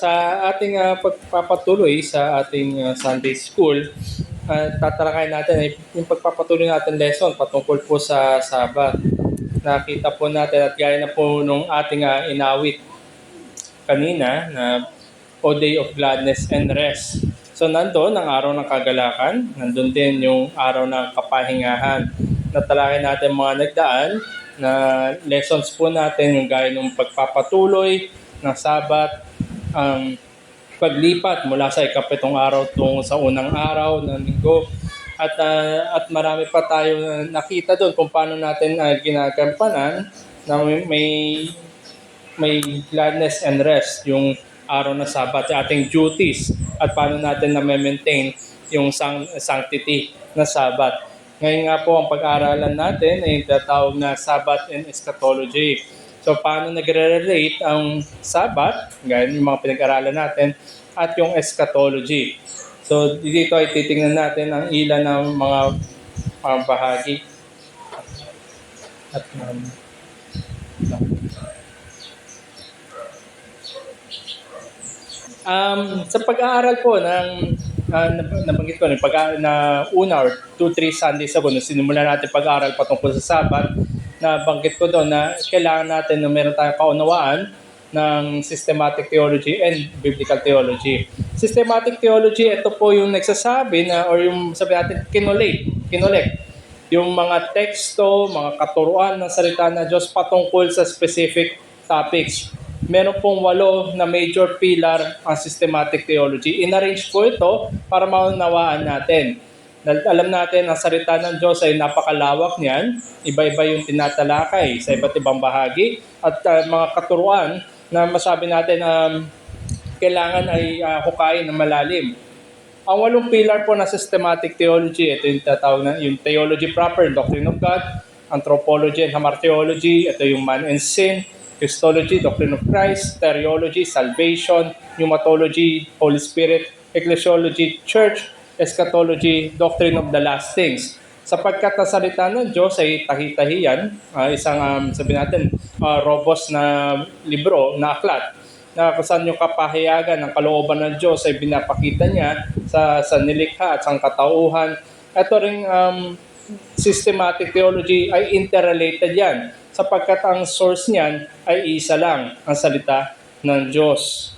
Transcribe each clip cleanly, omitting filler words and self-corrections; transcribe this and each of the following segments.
Sa ating pagpapatuloy sa ating Sunday School, tatalakayin natin ay yung pagpapatuloy natin lesson patungkol po sa Sabat. Nakita po natin at gaya na po nung ating inawit kanina na O Day of Gladness and Rest. So nandoon ang araw ng kagalakan, nandun din yung araw ng kapahingahan. Natalakayin natin mga nagdaan na lessons po natin yung gaya ng pagpapatuloy ng Sabat, ang paglipat mula sa ikapitong araw tungo sa unang araw ng linggo. At marami pa tayo nakita doon kung paano natin ginagampanan na may gladness and rest yung araw na Sabat, ating duties, at paano natin na-maintain yung sanctity na Sabat. Ngayon nga po ang pag-aaralan natin ay tinatawag na Sabat and Eschatology. So paano nagre-relate ang Sabat, gaya yung mga pinag-aralan natin, at yung Eschatology. So dito ay titingnan natin ang ilan ng mga bahagi. At sa pag-aaral po ng nabanggit ko na una or 2-3 Sundays ago, nung sinimulan natin pag-aaral patungkol sa Sabat, nabanggit ko doon na kailangan natin na meron tayong kaunawaan ng systematic theology and biblical theology. Systematic theology, ito po yung nagsasabi na, or yung sabi natin, kinolect yung mga teksto, mga katuruan ng salita ng Diyos patungkol sa specific topics. Meron pong 8 na major pillar ang systematic theology. In-arrange po ito para maunawaan natin. Alam natin ang salita ng Diyos ay napakalawak niyan. Iba-iba yung tinatalakay sa iba't ibang bahagi. At mga katuruan na masabi natin kailangan ay hukayin na malalim. Ang 8 pillar po na systematic theology, ito yung tatawag na yung theology proper, doctrine of God, anthropology and hamartiology, ito yung man and sin, Christology, doctrine of Christ, teriology, salvation, pneumatology, Holy Spirit, ecclesiology, church, eschatology, doctrine of the last things. Sapagkat ang salita ng Diyos ay tahi-tahi yan, isang sabihin natin, robust na libro, na aklat, na kung saan yung kapahayagan ng kalooban ng Diyos ay binapakita niya sa nilikha at sa katauhan. Ito ring systematic theology ay interrelated yan, sapagkat ang source niyan ay isa lang, ang salita ng Diyos.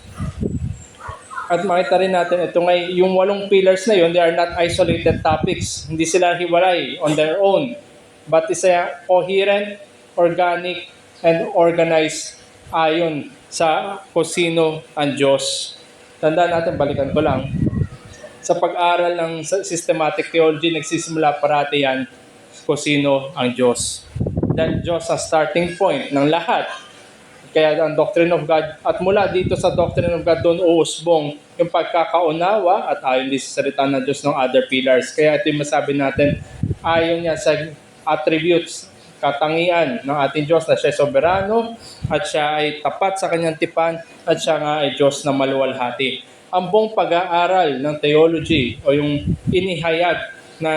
At makita rin natin, ito ngay, yung 8 pillars na yun, they are not isolated topics. Hindi sila hiwalay on their own. But is a coherent, organic, and organized ayon sa kung sino ang Diyos. Tandaan natin, balikan ko lang. Sa pag-aaral ng systematic theology, nagsisimula parati yan kung sino ang Diyos. Dahil Diyos ang starting point ng lahat. Kaya ang doctrine of God, at mula dito sa doctrine of God, doon uusbong yung pagkakaunawa at ayon din sa salita ng Diyos ng other pillars. Kaya ito yung masabi natin, ayon niya sa attributes, katangian ng ating Diyos na siya ay soberano at siya ay tapat sa kanyang tipan at siya nga ay Diyos na maluwalhati. Ang buong pag-aaral ng theology o yung inihayag na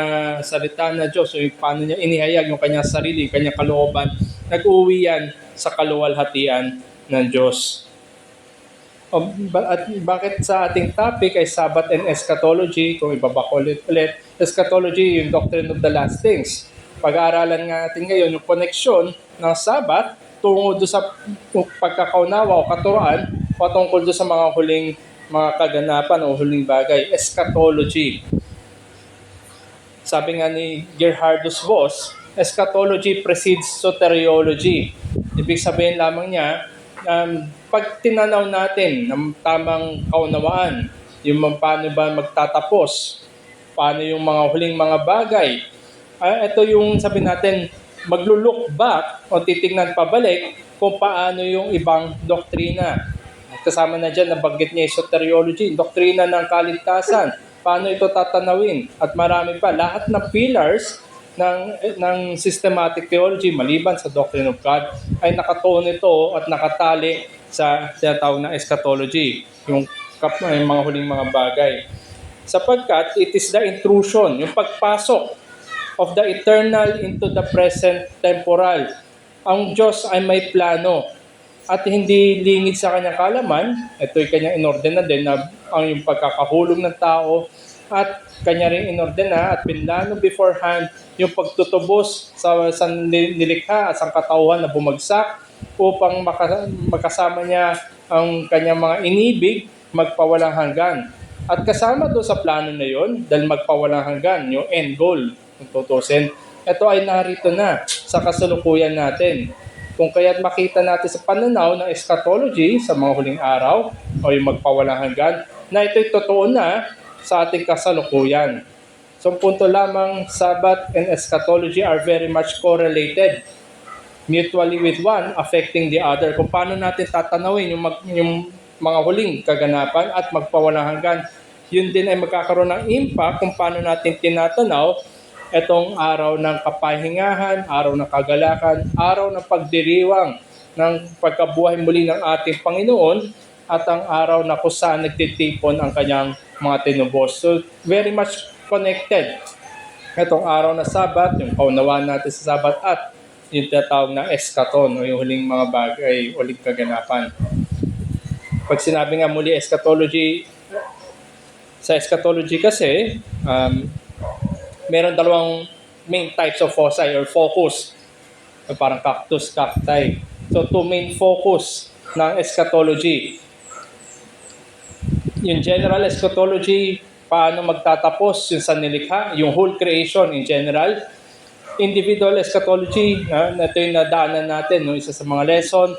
salita ng Diyos o yung paano niya inihayag yung kanyang sarili, yung kanyang kalooban, nag-uwi yan sa kaluwalhatian ng Diyos. At bakit sa ating topic ay Sabat and Eschatology, kung ibabako ulit, Eschatology yung doctrine of the last things. Pag-aaralan nga natin ngayon yung koneksyon ng Sabat tungo doon sa pagkakaunawa o katuruan patungkol doon sa mga huling mga kaganapan o huling bagay, eschatology. Sabi nga ni Gerhardus Voss, eschatology precedes soteriology. Ibig sabihin lamang niya, pag tinanaw natin ng tamang kaunawaan, yung paano ba magtatapos, paano yung mga huling mga bagay, ito yung sabi natin, maglo-look back o titingnan pabalik kung paano yung ibang doktrina. Kasama na dyan, nabanggit niya yung soteriology, doktrina ng kaligtasan, paano ito tatanawin, at marami pa. Lahat ng pillars ng systematic theology, maliban sa doctrine of God, ay nakatuon ito at nakatali sa tinatawag na eschatology, yung mga huling mga bagay. Sapagkat it is the intrusion, yung pagpasok of the eternal into the present temporal. Ang Diyos ay may plano at hindi lingid sa kanyang kaalaman, ito'y kanyang inordena din na ang yung pagkakahulog ng tao at kanya rin inordena at pinlano beforehand yung pagtutubos sa nilikha at sa katauhan na bumagsak upang makasama niya ang kanyang mga inibig magpawalang hanggan. At kasama doon sa plano na yon, dahil magpawalang hanggan, yung end goal, kung tutusin, ito ay narito na sa kasalukuyan natin. Kung kaya't makita natin sa pananaw ng eschatology sa mga huling araw o yung magpawalang hanggan, na ito'y totoo na sa ating kasalukuyan. So, punto lamang, Sabbath and eschatology are very much correlated, mutually with one affecting the other. Kung paano natin tatanawin yung mga huling kaganapan at magpawalang hanggan, yun din ay magkakaroon ng impact kung paano natin tinatanaw itong araw ng kapahingahan, araw ng kagalakan, araw ng pagdiriwang ng pagkabuhay muli ng ating Panginoon at ang araw na kung saan nagtitipon ang kanyang mga tinubos. So, very much connected. Itong araw na Sabat, yung kaunawaan natin sa Sabat at yung tinatawag na eschaton o yung huling mga bagay, huling kaganapan. Pag sinabi nga muli eschatology, sa eschatology kasi, meron dalawang main types of foci or focus. Parang cactus, cacti. So, two main focus ng eschatology. Yung general eschatology, paano magtatapos yung sanilikha, yung whole creation in general. Individual eschatology, ito yung nadaanan natin, no, isa sa mga lesson.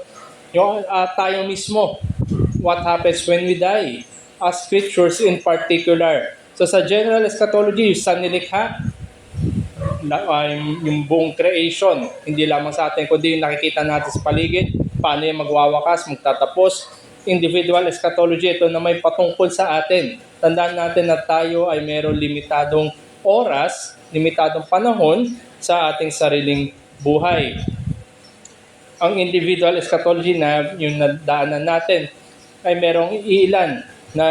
Yung tayo mismo, what happens when we die, as scriptures in particular. So sa general eschatology, yung sanilikha, yung buong creation, hindi lamang sa atin, kundi yung nakikita natin sa paligid, paano yung magwawakas, magtatapos. Individual eschatology, ito na may patungkol sa atin. Tandaan natin na tayo ay mayroong limitadong oras, limitadong panahon sa ating sariling buhay. Ang individual eschatology na yung nadaanan natin ay merong ilan na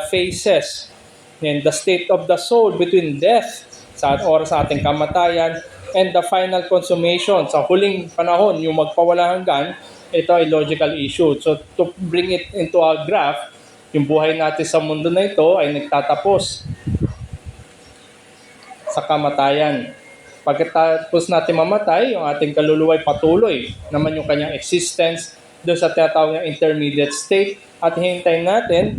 phases. And the state of the soul between death sa oras sa ating kamatayan and the final consummation sa huling panahon, yung magpawala hanggan, ito ay logical issue. So to bring it into a graph, yung buhay natin sa mundo na ito ay nagtatapos sa kamatayan. Pagkatapos natin mamatay, yung ating kaluluwa ay patuloy naman yung kanyang existence doon sa tinatawag na intermediate state at hihintayin natin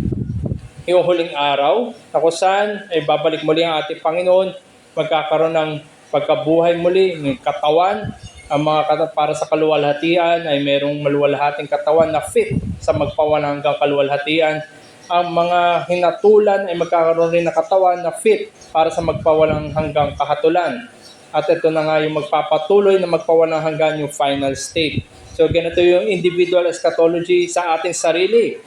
yung huling araw na kung saan ay babalik muli ang ating Panginoon, magkakaroon ng pagkabuhay muli ng katawan, ang mga para sa kaluwalhatian ay merong maluwalhating katawan na fit sa magpawalang hanggang kaluwalhatian. Ang mga hinatulan ay magkakaroon rin ng katawan na fit para sa magpawalang hanggang kahatulan. At ito na nga yung magpapatuloy na magpawalang hanggan yung final state. So ganito yung individual eschatology sa ating sarili.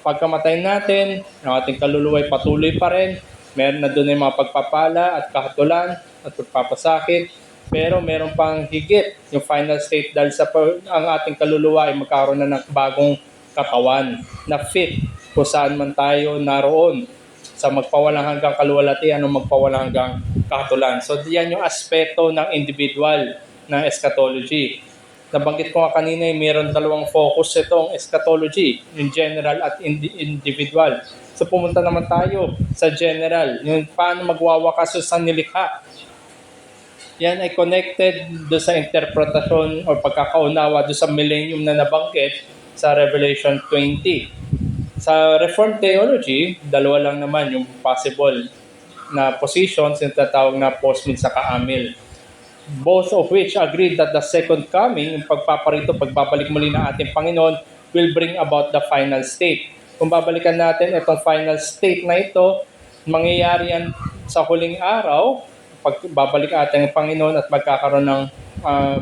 Pagkamatay natin, ang ating kaluluwa ay patuloy pa rin. Meron na doon yung mga pagpapala at kahatulan at pagpapasakit. Pero meron pang higit yung final state dahil sa ang ating kaluluwa ay magkaroon na ng bagong katawan na fit kung saan man tayo naroon sa magpawalang hanggang kaluwalhatian o magpawalang hanggang kahatulan. So diyan yung aspeto ng individual na eschatology. Nabanggit ko nga kanina, mayroon dalawang focus itong eschatology, yung general at individual. So pumunta naman tayo sa general, yung paano magwawakas sa nilikha. Yan ay connected do sa interpretasyon o pagkakaunawa do sa millennium na nabanggit sa Revelation 20. Sa Reformed Theology, dalawa lang naman yung possible na positions yung tatawag na post-mill sa ka-amil. Both of which agreed that the second coming, yung pagpaparito, pagbabalik muli ng ating Panginoon, will bring about the final state. Kung babalikan natin itong final state na ito, mangyayari yan sa huling araw, pagbabalik ating Panginoon at magkakaroon ng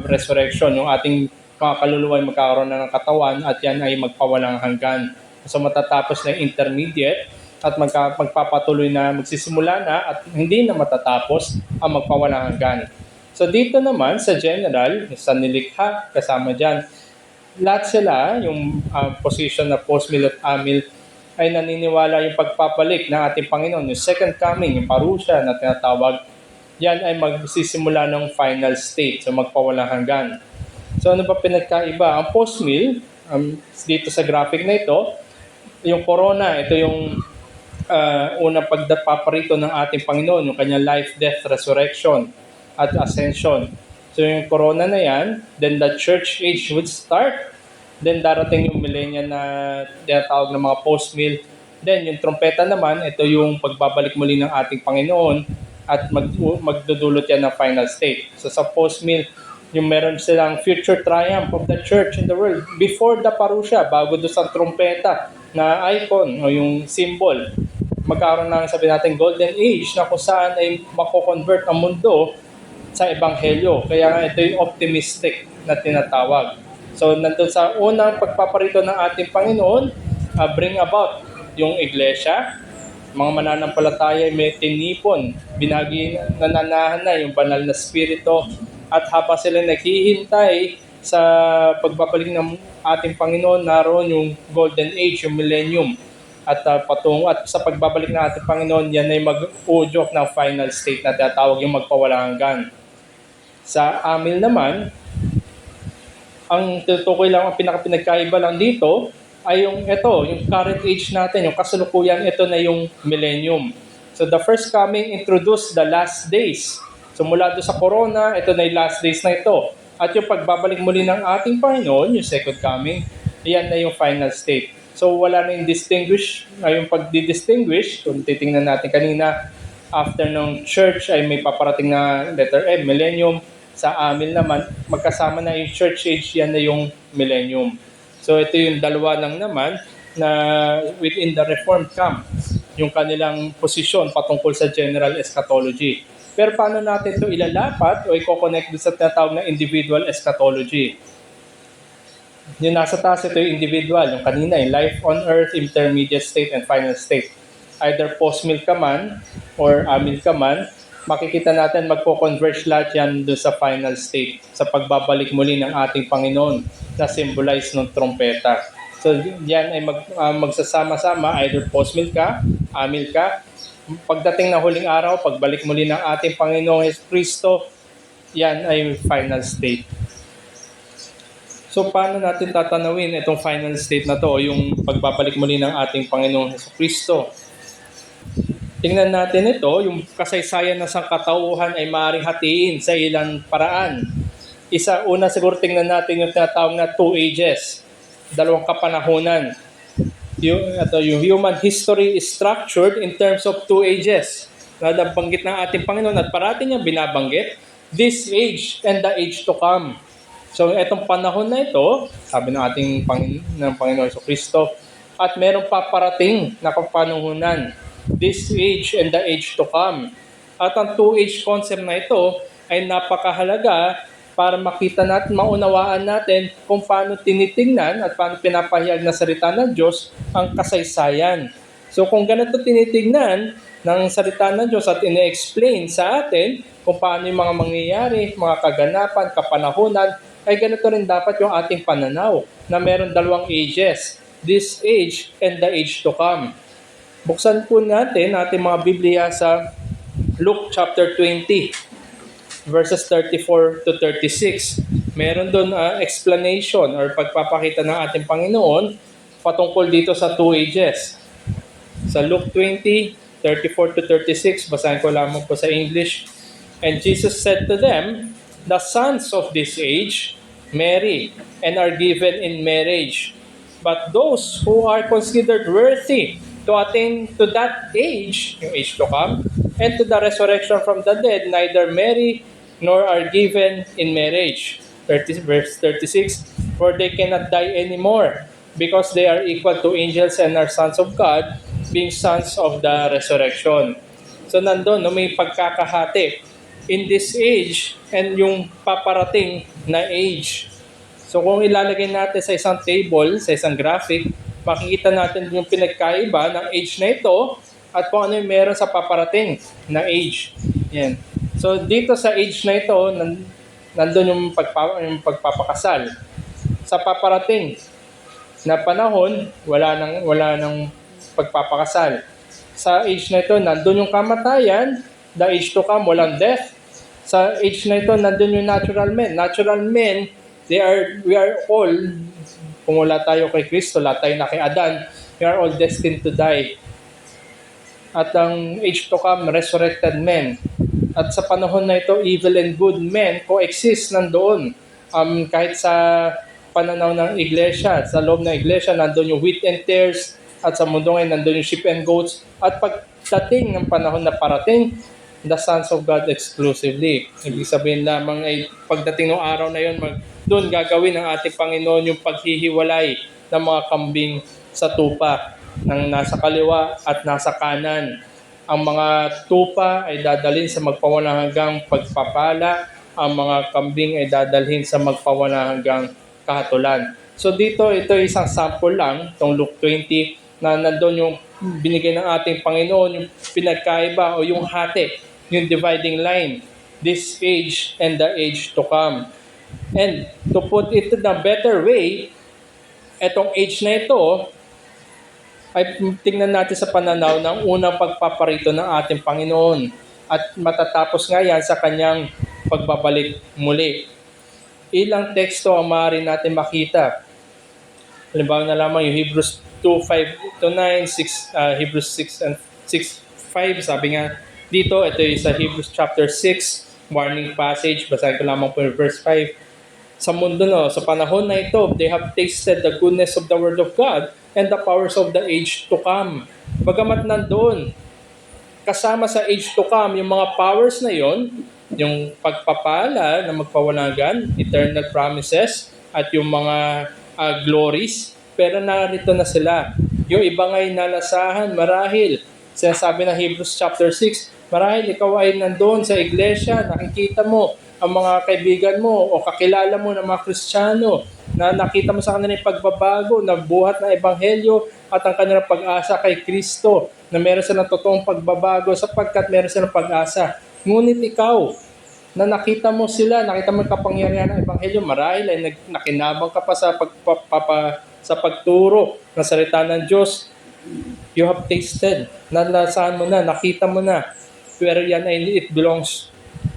resurrection. Yung ating mga kaluluwa ay magkakaroon na ng katawan at yan ay magpawalang hanggan. So matatapos na yung intermediate at magpapatuloy na, magsisimula na at hindi na matatapos ang magpawalang hanggan. So dito naman sa general, sa nilikha, kasama dyan, lahat sila, yung position na post-mill at amil, ay naniniwala yung pagpapalik ng ating Panginoon, yung second coming, yung parusia na tinatawag, yan ay magsisimula ng final state, so magpawalang hanggan. So ano ba pinagkaiba? Ang post-mill, dito sa graphic na ito, yung corona, ito yung unang pagpaparito ng ating Panginoon, yung kanyang life, death, resurrection, at ascension. So yung corona na yan, then the church age would start. Then darating yung millennium na tinatawag ng mga post-mill. Then yung trompeta naman, ito yung pagbabalik muli ng ating Panginoon at magdudulot yan ng final state. So sa post-mill, yung meron silang future triumph of the church in the world before the parousia, bago doon sa trompeta na icon o yung symbol. Magkaroon ng sabi natin golden age na kung saan ay mako-convert ang mundo sa ebanghelyo. Kaya nga ito yung optimistic na tinatawag. So nandun sa unang pagpaparito ng ating Panginoon, bring about yung iglesia, mga mananampalataya may tinipon, binagi nananahan na yung banal na spirito, at habang sila naghihintay sa pagbabalik ng ating Panginoon, naroon yung golden age, yung millennium, at patungo at sa pagbabalik ng ating Panginoon, yan ay mag-udyok ng final state na tinatawag yung magpawalang hanggan. Sa amin naman, ang tutukoy lang, ang pinagkaiba lang dito ay yung ito, yung current age natin, yung kasalukuyan, ito na yung millennium. So the first coming introduced the last days. So mula doon sa corona, ito na yung last days na ito. At yung pagbabalik muli ng ating Panginoon, yung second coming, yan na yung final state. So wala na yung yung pagdi-distinguish, kung titingnan natin kanina, after ng church ay may paparating na letter M, millennium. Sa amin naman, magkasama na yung church age, yan na yung millennium. So ito yung dalawa lang naman na within the Reformed camp, yung kanilang posisyon patungkol sa general eschatology. Pero paano natin ito ilalapat o i-connect sa tinatawag na individual eschatology? Yung nasa taas, ito yung individual. Yung kanina, yung life on earth, intermediate state, and final state. Either post-mill ka man or amil ka man, makikita natin magpo-converge lahat yan doon sa final state, sa pagbabalik muli ng ating Panginoon na symbolize ng trompeta. So yan ay magsasama-sama, either post-mill ka, amil ka. Pagdating ng huling araw, pagbalik muli ng ating Panginoong Kristo, yan ay final state. So paano natin tatanawin itong final state na to o yung pagbabalik muli ng ating Panginoong Kristo? Tingnan natin ito, yung kasaysayan ng sangkatauhan ay maaaring hatiin sa ilang paraan. Una siguro tingnan natin yung tinatawag na two ages, dalawang kapanahunan. Yung human history is structured in terms of two ages. Nabanggit ng ating Panginoon at parati niya binabanggit, this age and the age to come. So itong panahon na ito, sabi ng ating Panginoon Kristo, at merong paparating na kapanahunan, this age and the age to come. At ang two-age concept na ito ay napakahalaga para makita natin, maunawaan natin kung paano tinitingnan at paano pinapahayag na salita ng Diyos ang kasaysayan. So kung ganito tinitingnan ng salita ng Diyos at ine-explain sa atin kung paano yung mga mangyayari, mga kaganapan, kapanahunan, ay ganito rin dapat yung ating pananaw na meron dalawang ages, this age and the age to come. Buksan po natin ating mga Biblia sa Luke chapter 20, verses 34 to 36. Meron doon explanation or pagpapakita ng ating Panginoon patungkol dito sa two ages. Sa Luke 20, 34 to 36, basahin ko lamang po sa English. And Jesus said to them, the sons of this age marry and are given in marriage. But those who are considered worthy to attain to that age, yung age to come, and to the resurrection from the dead, neither marry nor are given in marriage. Verse 36, for they cannot die anymore, because they are equal to angels and are sons of God, being sons of the resurrection. So nandun, may pagkakahati in this age and yung paparating na age. So kung ilalagay natin sa isang table, sa isang graphic, makikita natin yung pinagkaiba ng age na ito at kung ano yung meron sa paparating na age. Yan. So dito sa age na ito, nandun yung pagpapakasal. Sa paparating na panahon, wala nang pagpapakasal. Sa age na ito, nandun yung kamatayan, the age to come, walang death. Sa age na ito, nandun yung natural men. Natural men, we are all Kung wala tayo kay Kristo, wala tayo na kay Adan, we are all destined to die. At ang age to come, resurrected men. At sa panahon na ito, evil and good men coexist nandoon. Kahit sa pananaw ng iglesia, sa loob ng iglesia, nandoon yung wheat and tares, at sa mundo ngayon, nandoon yung sheep and goats. At pagdating ng panahon na parating, the sons of God exclusively. Ibig sabihin lamang ay pagdating ng araw na yun, doon gagawin ng ating Panginoon yung paghihiwalay ng mga kambing sa tupa ng nasa kaliwa at nasa kanan. Ang mga tupa ay dadalhin sa magpawalang hanggang pagpapala, ang mga kambing ay dadalhin sa magpawalang hanggang kahatulan. So dito, ito isang sample lang, itong Luke 20, na nandun yung binigay ng ating Panginoon, yung pinagkaiba o yung hati, yung dividing line, this age and the age to come. And to put it in a better way, etong age na ito, ay tingnan natin sa pananaw ng unang pagpaparito ng ating Panginoon. At matatapos nga yan sa kanyang pagbabalik muli. Ilang teksto ang maaari natin makita. Halimbawa na lamang yung Hebrews 2:5-9, Hebrews 6 and 6:5, sabi nga dito, ito yung sa Hebrews chapter 6, warning passage, basahin ko lamang po yung verse 5. Sa mundo sa panahon na ito, they have tasted the goodness of the Word of God and the powers of the age to come. Bagamat nandoon, kasama sa age to come, yung mga powers na yon, yung pagpapala na magpawalagan, eternal promises, at yung mga glories, pero narito na sila. Yung iba nga'y nalasahan, marahil. Sinasabi ng Hebrews chapter 6, marahil ikaw ay nandoon sa iglesia, nakikita mo ang mga kaibigan mo o kakilala mo ng mga Kristiyano na nakita mo sa kanilang pagbabago, na buhat na ebanghelyo at ang kanilang pag-asa kay Kristo, na meron silang totoong pagbabago sapagkat meron silang pag-asa. Ngunit ikaw, na nakita mo sila, nakita mo yung kapangyarihan ng ebanghelyo, marahil ay nakinabang ka pa sa pagturo ng salita ng Diyos. You have tasted, nalasahan mo na, nakita mo na, pero yan ay it belongs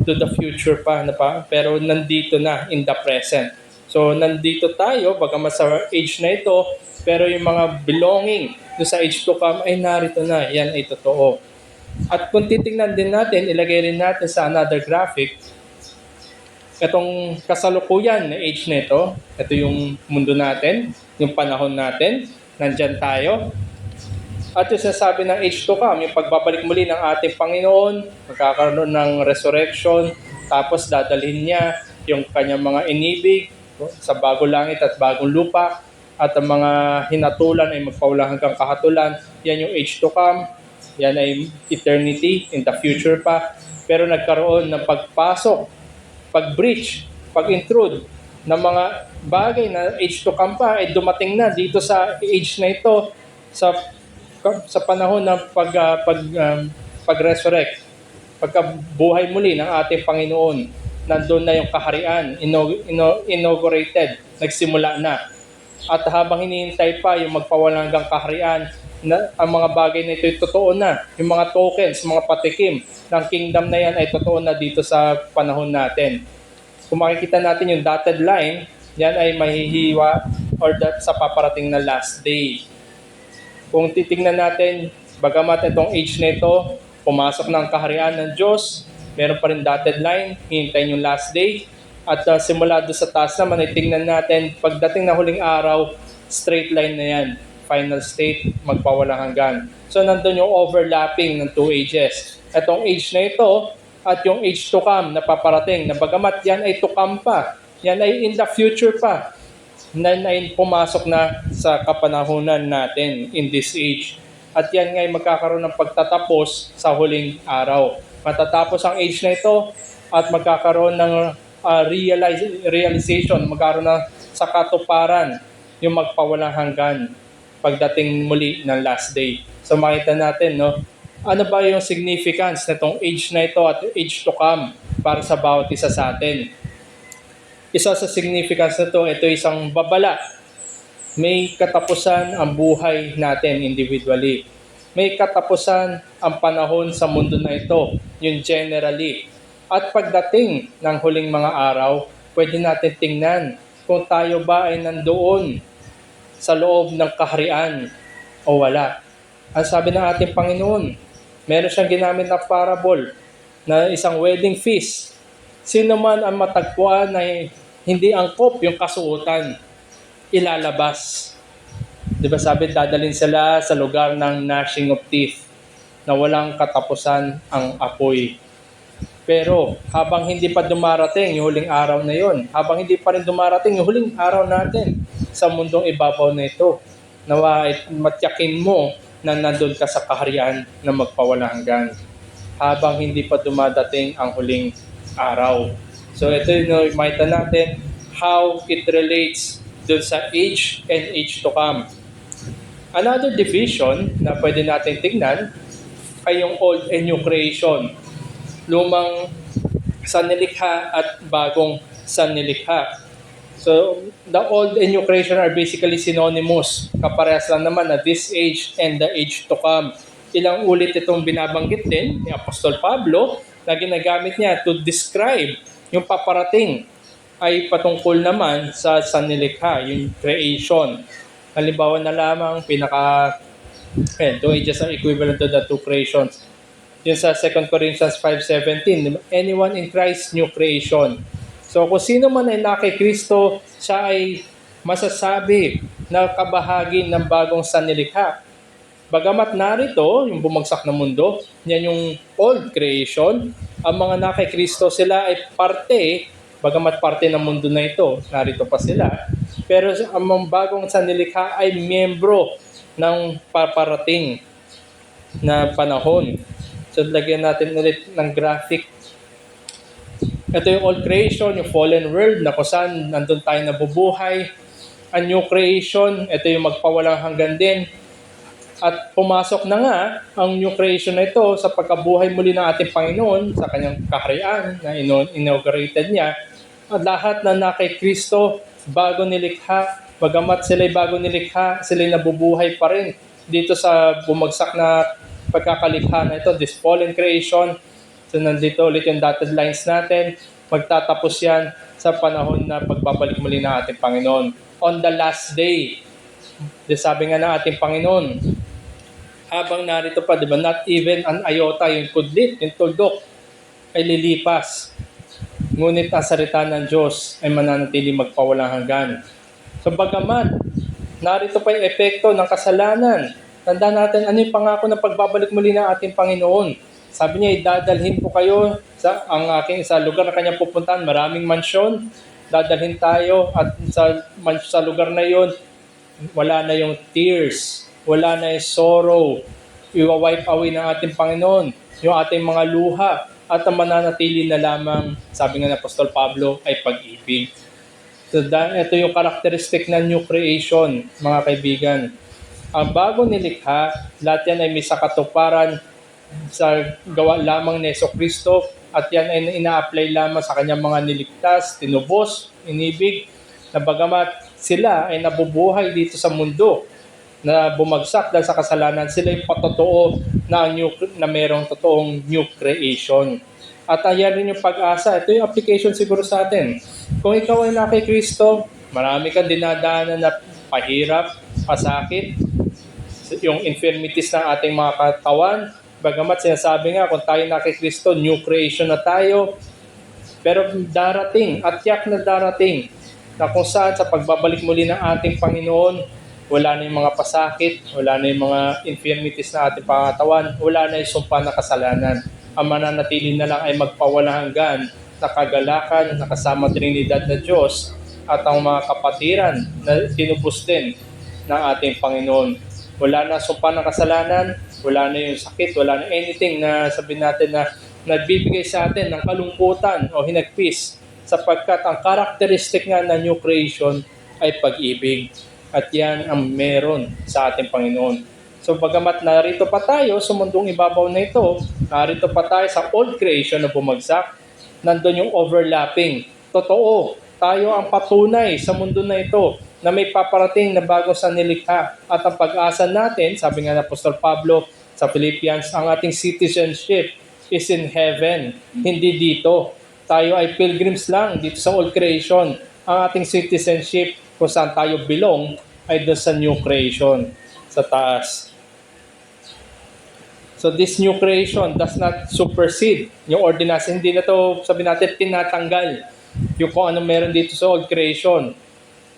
to the future pa, pero nandito na in the present. So nandito tayo, bagamat sa age na ito, pero yung mga belonging sa age to come ay narito na, yan ay totoo. At kung titingnan din natin, ilagay rin natin sa another graphic, itong kasalukuyan na age na ito yung mundo natin, yung panahon natin, nandyan tayo. At yung sinasabi ng age to come, yung pagbabalik muli ng ating Panginoon, magkakaroon ng resurrection, tapos dadalhin niya yung kanyang mga inibig sa bagong langit at bagong lupa, at ang mga hinatulan ay magpawalang hanggang kahatulan. Yan yung age to come, yan ay eternity, in the future pa. Pero nagkaroon ng pagpasok, pag-breach, pag-intrude ng mga bagay na age to come pa, ay dumating na dito sa age na ito, sa panahon ng pag-resurrect, pagkabuhay muli ng ating Panginoon. Nandun na yung kaharian, inaugurated, nagsimula na. At habang hinihintay pa yung magpawalang hanggang kaharian, ang mga bagay na ito ay totoo na. Yung mga tokens, mga patikim ng kingdom na yan ay totoo na dito sa panahon natin. Kung makikita natin yung dotted line, yan ay mahihiwa sa paparating na last day. Kung titingnan natin, bagamat itong age na ito, pumasok ng kaharian ng Diyos, meron pa rin dotted line, hintayin yung last day. At simula doon sa taas naman, ay tingnan natin, pagdating na huling araw, straight line na yan. Final state, magpawalang hanggan. So nandun yung overlapping ng two ages. Itong age na ito at yung age to come na paparating, na bagamat yan ay to come pa, yan ay in the future pa, na ay pumasok na sa kapanahunan natin in this age. At yan nga ay magkakaroon ng pagtatapos sa huling araw. Matatapos ang age na ito at magkakaroon ng realization, magkakaroon ng sa katuparan yung magpawalang hanggan pagdating muli ng last day. So makita natin, ano ba yung significance na itong age na ito at age to come para sa bawat isa sa atin. Isa sa significance na ito isang babala. May katapusan ang buhay natin individually. May katapusan ang panahon sa mundo na ito, yung generally. At pagdating ng huling mga araw, pwede natin tingnan kung tayo ba ay nandoon sa loob ng kaharian o wala. Ang sabi ng ating Panginoon, meron siyang ginamit na parable na isang wedding feast. Sino man ang matagpuan na hindi angkop yung kasuotan, ilalabas. Di ba sabi, dadalhin sila sa lugar ng gnashing of teeth na walang katapusan ang apoy. Pero habang hindi pa dumarating yung huling araw na yon, habang hindi pa rin dumarating yung huling araw natin sa mundong ibabaw na ito, nawa matyakin mo na nandun ka sa kaharian na magpawala hanggan habang hindi pa dumadating ang huling araw. So ito yung makita natin how it relates dun sa age and age to come. Another division na pwede natin tignan ay yung old and new creation. Lumang sannilikha at bagong sannilikha. So, the old and new creation are basically synonymous. Kaparehas lang naman na this age and the age to come. Ilang ulit itong binabanggit din ni Apostol Pablo na ginagamit niya to describe yung paparating ay patungkol naman sa sannilikha, yung creation. Halimbawa na lamang, two ages are equivalent to the two creations. Yun sa 2 Corinthians 5:17, anyone in Christ, new creation. So kung sino man ay kay Kristo, siya ay masasabi na kabahagi ng bagong sannilikha. Bagamat narito, yung bumagsak na mundo, yan yung old creation, ang mga kay Kristo sila ay parte, bagamat parte ng mundo na ito, narito pa sila. Pero ang bagong sannilikha ay miyembro ng paparating na panahon. So, lagyan natin ulit ng graphic. Ito yung old creation, yung fallen world na kung saan nandun tayo nabubuhay. Ang new creation, ito yung magpawalang hanggan din. At pumasok na nga ang new creation na ito sa pagkabuhay muli ng ating Panginoon sa kanyang kaharian na inaugurated niya. At lahat na kay Kristo, bago nilikha, bagamat sila'y bago nilikha, sila'y nabubuhay pa rin dito sa bumagsak na pagkakalikha na ito, this fallen creation. So nandito ulit yung dotted lines natin. Magtatapos yan sa panahon na pagbabalik muli ng ating Panginoon. On the last day, sabi nga ng ating Panginoon, habang narito pa, di ba, not even an iota, yung kudlit, yung tuldok, ay lilipas. Ngunit ang salita ng Diyos ay mananatili magpawalang hanggan. So bagamat, narito pa yung epekto ng kasalanan. Tandaan natin, ano yung pangako ng pagbabalik muli ng ating Panginoon? Sabi niya, idadalhin po kayo sa lugar na kanyang pupuntahan, maraming mansyon. Dadalhin tayo at sa lugar na yon, wala na yung tears, wala na yung sorrow. Iwa-wipe away ng ating Panginoon yung ating mga luha at ang mananatili na lamang, sabi nga ng Apostol Pablo, ay pag-ibig. So, ito yung karakteristik ng new creation, mga kaibigan. Ang bago nilikha, lahat yan ay may sakatuparan sa gawa lamang ni Jesucristo at yan ay ina-apply lamang sa kanyang mga niligtas, tinubos, inibig, na bagamat sila ay nabubuhay dito sa mundo na bumagsak dahil sa kasalanan, sila ay patotoo na mayroong totoong new creation. At ayan rin yung pag-asa. Ito yung application siguro sa atin. Kung ikaw ay kay Kristo, marami kang dinadaanan na pahirap, pasakit, yung infirmities ng ating mga katawan. Bagamat sinasabi nga, kung tayo kay Kristo, new creation na tayo. Pero darating, at yak na darating, na kung saan sa pagbabalik muli ng ating Panginoon, wala na yung mga pasakit, wala na yung mga infirmities na ating pangatawan, wala na yung sumpa na kasalanan. Ang mananatili na lang ay magpawala hanggan na kagalakan, na kasama Trinidad na Diyos at ang mga kapatiran na tinubos din ng ating Panginoon. Wala na sumpa ng kasalanan, wala na yung sakit, wala na anything na sabihin natin na nagbibigay sa atin ng kalungkutan o hinagpis sapagkat ang karakteristik nga ng new creation ay pag-ibig. At yan ang meron sa ating Panginoon. So bagamat narito pa tayo sa mundong ibabaw na ito, narito pa tayo sa old creation na bumagsak, nandun yung overlapping. Totoo, tayo ang patunay sa mundo na ito na may paparating na bagong sannilikha. At ang pag-asa natin, sabi nga ng Apostol Pablo sa Philippians, ang ating citizenship is in heaven, hindi dito. Tayo ay pilgrims lang dito sa old creation. Ang ating citizenship kung saan tayo belong ay doon sa new creation sa taas. So this new creation does not supersede yung ordinance. Hindi na to, sabi natin, tinatanggal yung kung ano meron dito sa old creation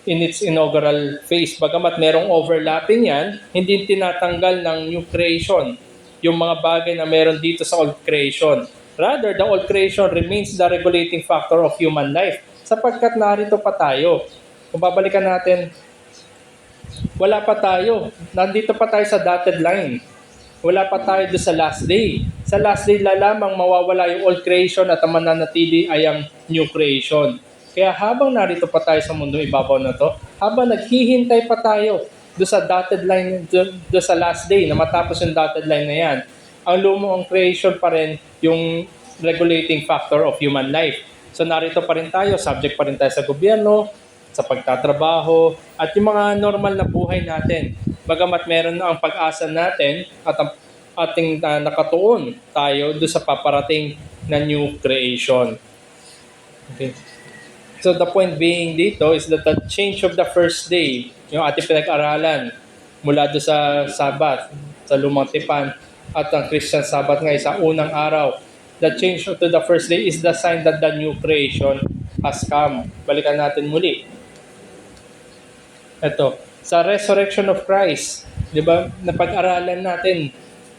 in its inaugural phase. Bagamat merong overlapping yan, hindi tinatanggal ng new creation yung mga bagay na meron dito sa old creation. Rather, the old creation remains the regulating factor of human life sapagkat narito pa tayo. Kung babalikan natin, wala pa tayo. Nandito pa tayo sa dotted line. Wala pa tayo doon sa last day. Sa last day lamang mawawala yung old creation at ang mananatili ay ang new creation. Kaya habang narito pa tayo sa mundo ibabaw na to, habang naghihintay pa tayo doon sa dotted line, doon sa last day na matapos yung dotted line na yan, ang lumang creation pa rin yung regulating factor of human life. So narito pa rin tayo, subject pa rin tayo sa gobyerno, sa pagtatrabaho, at yung mga normal na buhay natin. Bagamat meron na ang pag-asa natin at ang ating nakatuon tayo doon sa paparating na new creation. Okay. So the point being dito is that the change of the first day, yung ating pinag-aralan mula doon sa Sabbath, sa Lumang Tipan, at ang Christian Sabbath ngayon sa unang araw, the change to the first day is the sign that the new creation has come. Balikan natin muli. Ito, sa resurrection of Christ, di ba, napag-aralan natin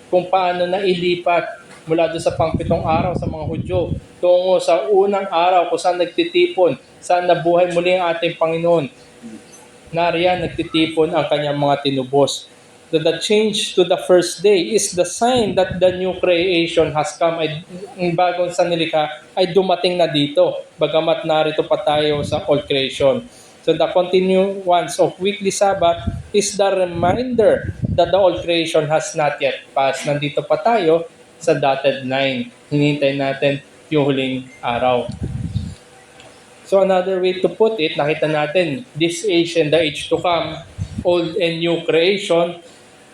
kung paano nailipat mula doon sa pangpitong araw sa mga Hudyo tungo sa unang araw kung saan nagtitipon, saan nabuhay muli ang ating Panginoon. Nariyan nagtitipon ang kanyang mga tinubos. The change to the first day is the sign that the new creation has come. Ang bagong sanlilikha ay dumating na dito, bagamat narito pa tayo sa old creation. So the continuance of weekly Sabbath is the reminder that the old creation has not yet passed. Nandito pa tayo sa dotted line. Hinihintay natin yung huling araw. So another way to put it, nakita natin this age and the age to come, old and new creation.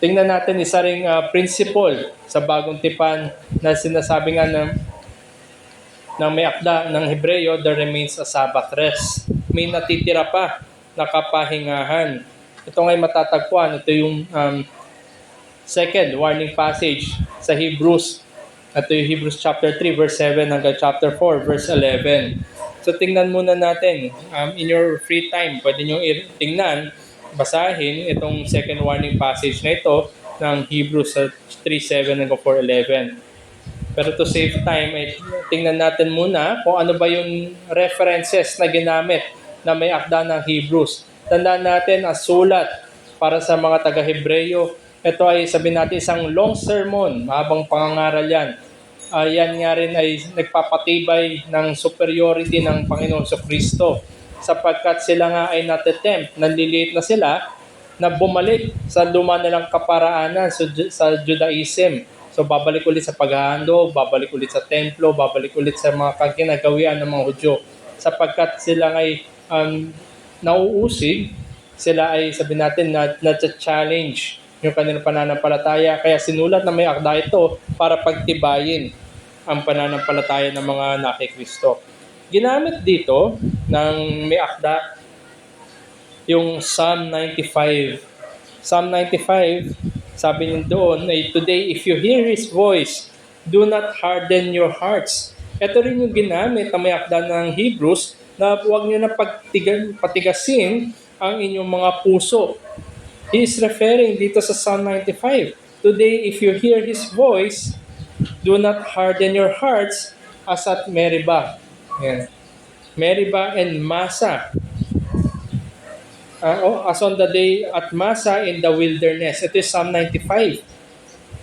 Tingnan natin isa ring principle sa bagong tipan na sinasabi nga ng may akda ng Hebreo, there remains a Sabbath rest. May natitira pa na kapahingahan. Ito nga'y matatagpuan. Ito yung second warning passage sa Hebrews. Ito yung Hebrews chapter 3 verse 7 hanggang chapter 4 verse 11. So tingnan muna natin. In your free time, pwede nyo tingnan, basahin itong second warning passage na ito ng Hebrews 3:7 hanggang 4:11. Pero to save time, tingnan natin muna kung ano ba yung references na ginamit na may akda ng Hebrews. Tandaan natin ang sulat para sa mga taga-Hebreyo. Ito ay sabihin natin isang long sermon, mahabang pangangaral yan. Yan nga rin ay nagpapatibay ng superiority ng Panginoon sa Kristo sapagkat sila nga ay natitempt, nanliliit na sila na bumalik sa luma nilang kaparaanan sa Judaism. So babalik ulit sa paghahandog, babalik ulit sa templo, babalik ulit sa mga kaginagawian ng mga Hudyo. Sapagkat sila ay nauusig, sila ay sabi natin na-challenge yung kanilang pananampalataya. Kaya sinulat na may akda ito para pagtibayin ang pananampalataya ng mga nakikristo. Ginamit dito ng may akda yung Psalm 95. Psalm 95, sabi niyo doon, today if you hear His voice, do not harden your hearts. Ito rin yung ginamit na may akda ng Hebrews na huwag niyo na patigasin ang inyong mga puso. He is referring dito sa Psalm 95. Today if you hear His voice, do not harden your hearts as at Meribah. Yan. Meribah and Massa. As on the day at Massa in the wilderness. Ito is Psalm 95.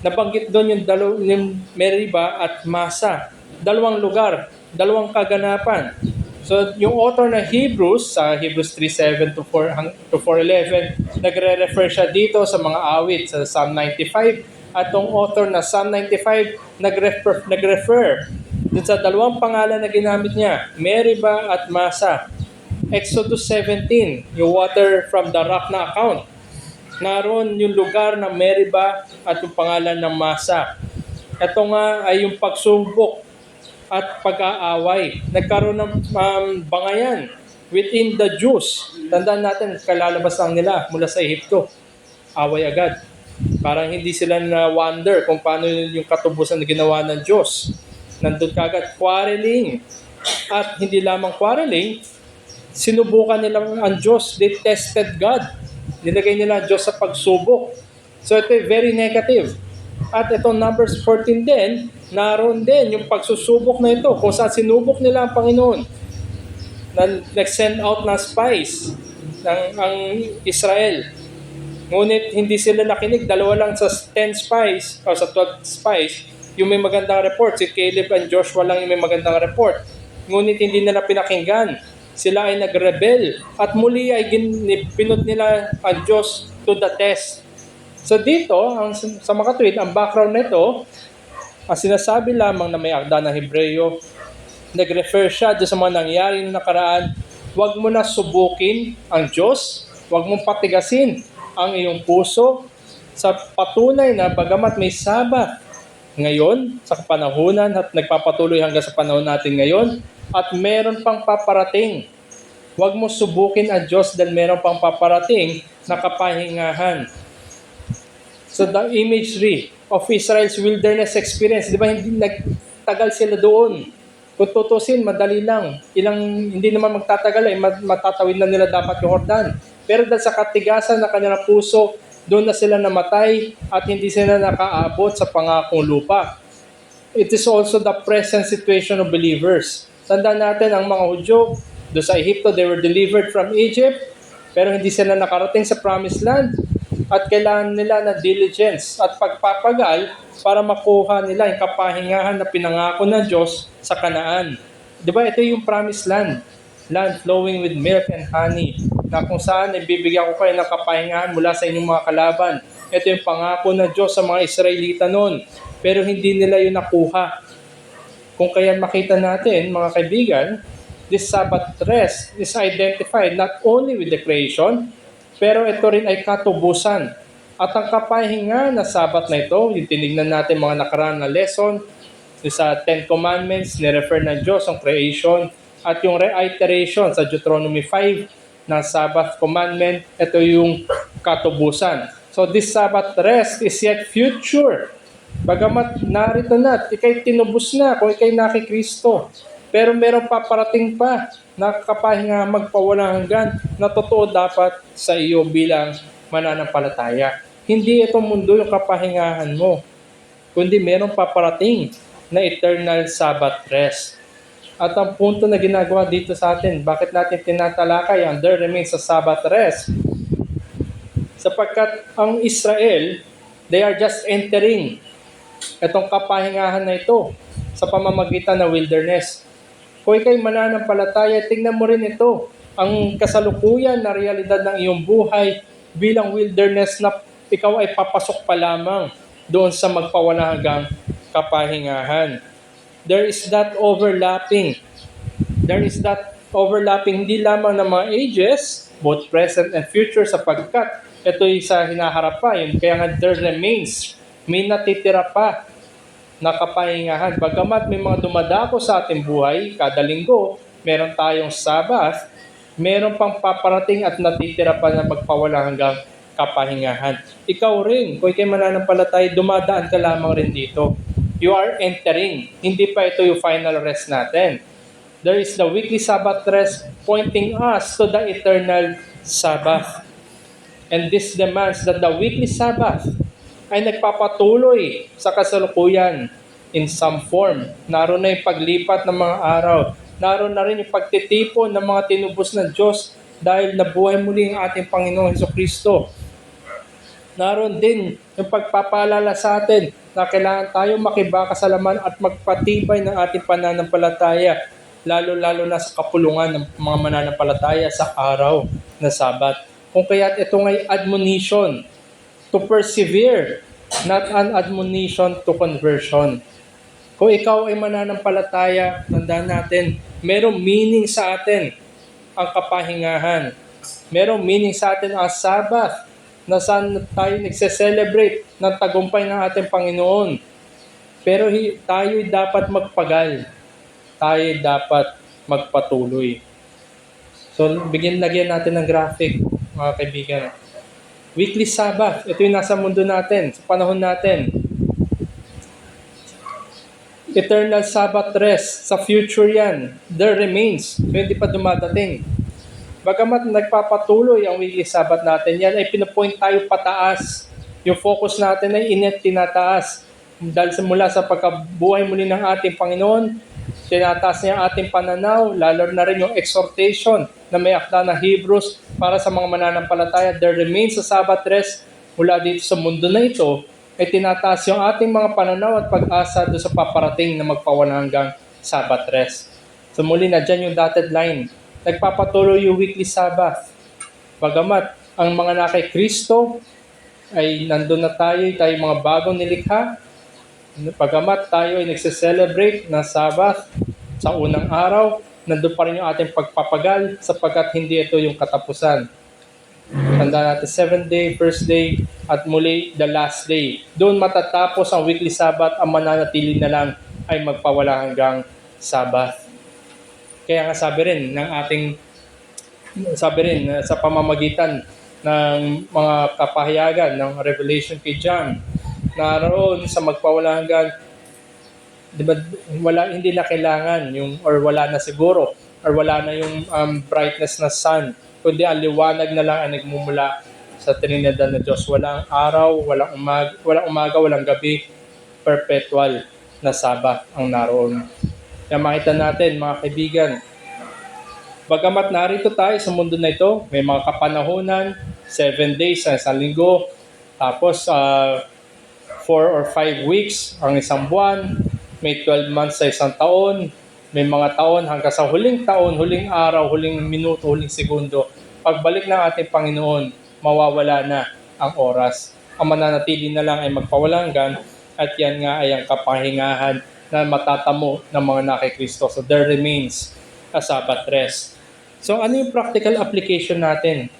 Nabanggit doon yung Meribah at Massa. Dalawang lugar, dalawang kaganapan. So yung author ng Hebrews, sa Hebrews 3:7 to 4:11, nagre-refer siya dito sa mga awit sa Psalm 95. At yung author na Psalm 95, nagrefer dun sa dalawang pangalan na ginamit niya, Meribah at Massa. Exodus 17, yung water from the rock na account. Naroon yung lugar ng Meribah at yung pangalan ng Massa. Ito nga ay yung pagsubok at pag-aaway. Nagkaroon ng bangayan within the Jews. Tandaan natin, kalalabas lang nila mula sa Ehipto. Away agad. Parang hindi sila na-wonder kung paano yung katubusan na ginawa ng Diyos. Nandun kagad, quarreling. At hindi lamang quarreling, sinubukan nilang ang Diyos. They tested God. Nilagay nila ang Diyos sa pagsubok. So ito very negative. At itong Numbers 14 din, naroon din yung pagsusubok na ito kung saan sinubok nila ang Panginoon. Nag-send out ng spies ang Israel. Ngunit hindi sila nakinig. Dalawa lang sa 10 spies o sa 12 spies yung may magandang report. Si Caleb and Joshua lang yung may magandang report. Ngunit hindi nila pinakinggan. Sila ay nag-rebel. At muli ay pinut nila ang Diyos to the test. So dito, sa mga tweet, ang background nito, ang sinasabi lamang na may akda ng Hebreo, nag-refer siya doon sa mga nangyari na nakaraan. Huwag mo na subukin ang Diyos. Huwag mong patigasin ang iyong puso sa patunay na bagamat may Sabat ngayon sa kapanahunan at nagpapatuloy hanggang sa panahon natin ngayon at meron pang paparating. Huwag mo subukin ang Diyos dahil meron pang paparating na kapahingahan. So the imagery of Israel's wilderness experience, di ba hindi nagtagal sila doon? Kung tutusin, madali lang. Hindi naman magtatagal, matatawid na nila dapat yung Jordan. Pero dahil sa katigasan na kanilang puso, doon na sila namatay at hindi sila nakaabot sa pangakong lupa. It is also the present situation of believers. Tandaan natin ang mga Hudyo, doon sa Ehipto, they were delivered from Egypt, pero hindi sila nakarating sa promised land at kailangan nila na diligence at pagpapagal para makuha nila yung kapahingahan na pinangako ng Diyos sa Kanaan. Di ba ito yung promised land? Land flowing with milk and honey, na kung saan ibibigyan ko kayo ng kapahingahan mula sa inyong mga kalaban. Ito yung pangako ng Diyos sa mga Israelita noon, pero hindi nila yun nakuha. Kung kaya makita natin, mga kaibigan, this Sabbath rest is identified not only with the creation, pero ito rin ay katubusan. At ang kapahinga na Sabbath na ito, yung tinignan natin mga nakaraan na lesson, sa Ten Commandments, nirefer ng Diyos ang creation, at yung reiteration sa Deuteronomy 5 na Sabbath commandment, ito yung katubusan. So this Sabbath rest is yet future. Bagamat narito na, ikay tinubos na kung ikay nakikristo. Pero meron pa parating pa na kapahinga magpawalang hanggan na totoo dapat sa iyo bilang mananampalataya. Hindi itong mundo yung kapahingahan mo, kundi meron pa parating na eternal Sabbath rest. At ang punto na ginagawa dito sa atin, bakit natin tinatalakay ang there remains a Sabbath rest? Sapagkat ang Israel, they are just entering itong kapahingahan na ito sa pamamagitan ng wilderness. Kung ikay mananampalataya, tingnan mo rin ito, ang kasalukuyan na realidad ng iyong buhay bilang wilderness na ikaw ay papasok pa lamang doon sa magpawalagang kapahingahan. There is that overlapping. There is that overlapping hindi lamang ng mga ages, both present and future, sapagkat ito'y sa hinaharap pa. Kaya nga there remains, may natitira pa na kapahingahan. Bagamat may mga dumadako sa ating buhay, kada linggo, meron tayong Sabbath, meron pang paparating at natitira pa na magpawala hanggang kapahingahan. Ikaw rin, kung ikay mananampalataya, dumadaan ka lamang rin dito. You are entering. Hindi pa ito yung final rest natin. There is the weekly Sabbath rest pointing us to the eternal Sabbath. And this demands that the weekly Sabbath ay nagpapatuloy sa kasalukuyan in some form. Naroon na yung paglipat ng mga araw. Naroon na rin yung pagtitipon ng mga tinubos ng Diyos dahil nabuhay muli ang ating Panginoong Hesukristo. Naroon din yung pagpapaalala sa atin na kailangan tayo makibaka sa laman at magpatibay ng ating pananampalataya, lalo-lalo na sa kapulungan ng mga mananampalataya sa araw na Sabat. Kung kaya't ito ngay admonition to persevere, not an admonition to conversion. Kung ikaw ay mananampalataya, tandaan natin, merong meaning sa atin ang kapahingahan. Merong meaning sa atin ang Sabat, na saan tayo nagse-celebrate ng tagumpay ng ating Panginoon. Pero tayo dapat magpagal. Tayo dapat magpatuloy. So, lagyan natin ng graphic, mga kaibigan. Weekly Sabbath, ito yung nasa mundo natin, sa panahon natin. Eternal Sabbath rest, sa future yan, there remains, so hindi pa dumadating. Bagamat nagpapatuloy ang weekly Sabbath natin, yan ay pinapoint tayo pataas. Yung focus natin ay tinataas. Dahil mula sa pagkabuhay muli ng ating Panginoon, tinataas niya ang ating pananaw, lalo na rin yung exhortation na may akda na Hebrews para sa mga mananampalataya. There remains a Sabbath rest mula dito sa mundo na ito, ay tinataas yung ating mga pananaw at pag-asa doon sa paparating na magpawalang hanggang Sabbath rest. So muli na dyan yung dotted line. Nagpapatuloy yung weekly Sabbath. Bagamat ang mga na kay Kristo ay nandun na tayo mga bagong nilikha. Bagamat tayo ay nagse-celebrate ng Sabbath sa unang araw, nandun pa rin yung ating pagpapagal sapagkat hindi ito yung katapusan. Tanda natin, 7th day, first day, at muli, the last day. Doon matatapos ang weekly Sabbath, ang mananatili na lang ay magpawala hanggang Sabbath. Kaya nga sabi rin sa pamamagitan ng mga kapahayagan ng Revelation kay John, naroon sa magpawala hanggang, diba, hindi na kailangan wala na siguro, or wala na yung brightness na sun, kundi ang liwanag na lang ang nagmumula sa Trinidad na Diyos. Walang araw, walang umaga, walang gabi, perpetual na Sabbath ang naroon. Kaya makita natin, mga kaibigan, bagamat narito tayo sa mundo na ito, may mga kapanahunan, 7 days sa isang linggo, tapos 4 or 5 weeks ang isang buwan, may 12 months sa isang taon, may mga taon hanggang sa huling taon, huling araw, huling minuto, huling segundo. Pagbalik ng ating Panginoon, mawawala na ang oras. Ang mananatili na lang ay magpawalang hanggan, at yan nga ay ang kapahingahan na matatamo ng mga nakikristo. So there remains a Sabbath rest. So ano yung practical application natin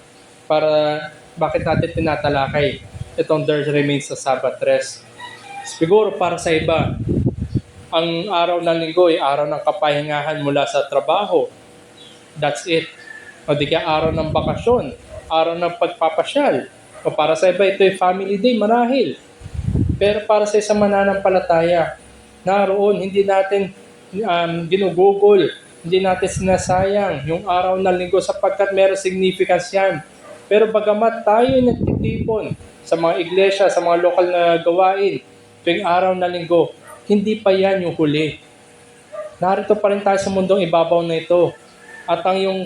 para bakit natin tinatalakay itong there remains a Sabbath rest? Siguro para sa iba, ang araw ng linggo ay araw ng kapahingahan mula sa trabaho. That's it. O di kaya araw ng bakasyon, araw ng pagpapasyal. O para sa iba, ito ay family day, marahil. Pero para sa isang mananampalataya, naroon, hindi natin ginugugol, hindi natin sinasayang yung araw ng linggo sapagkat meron significance yan. Pero bagamat tayo nagtitipon sa mga iglesia, sa mga lokal na gawain, tuwing araw ng linggo, hindi pa yan yung huli. Narito pa rin tayo sa mundong ibabaw na ito. At ang yung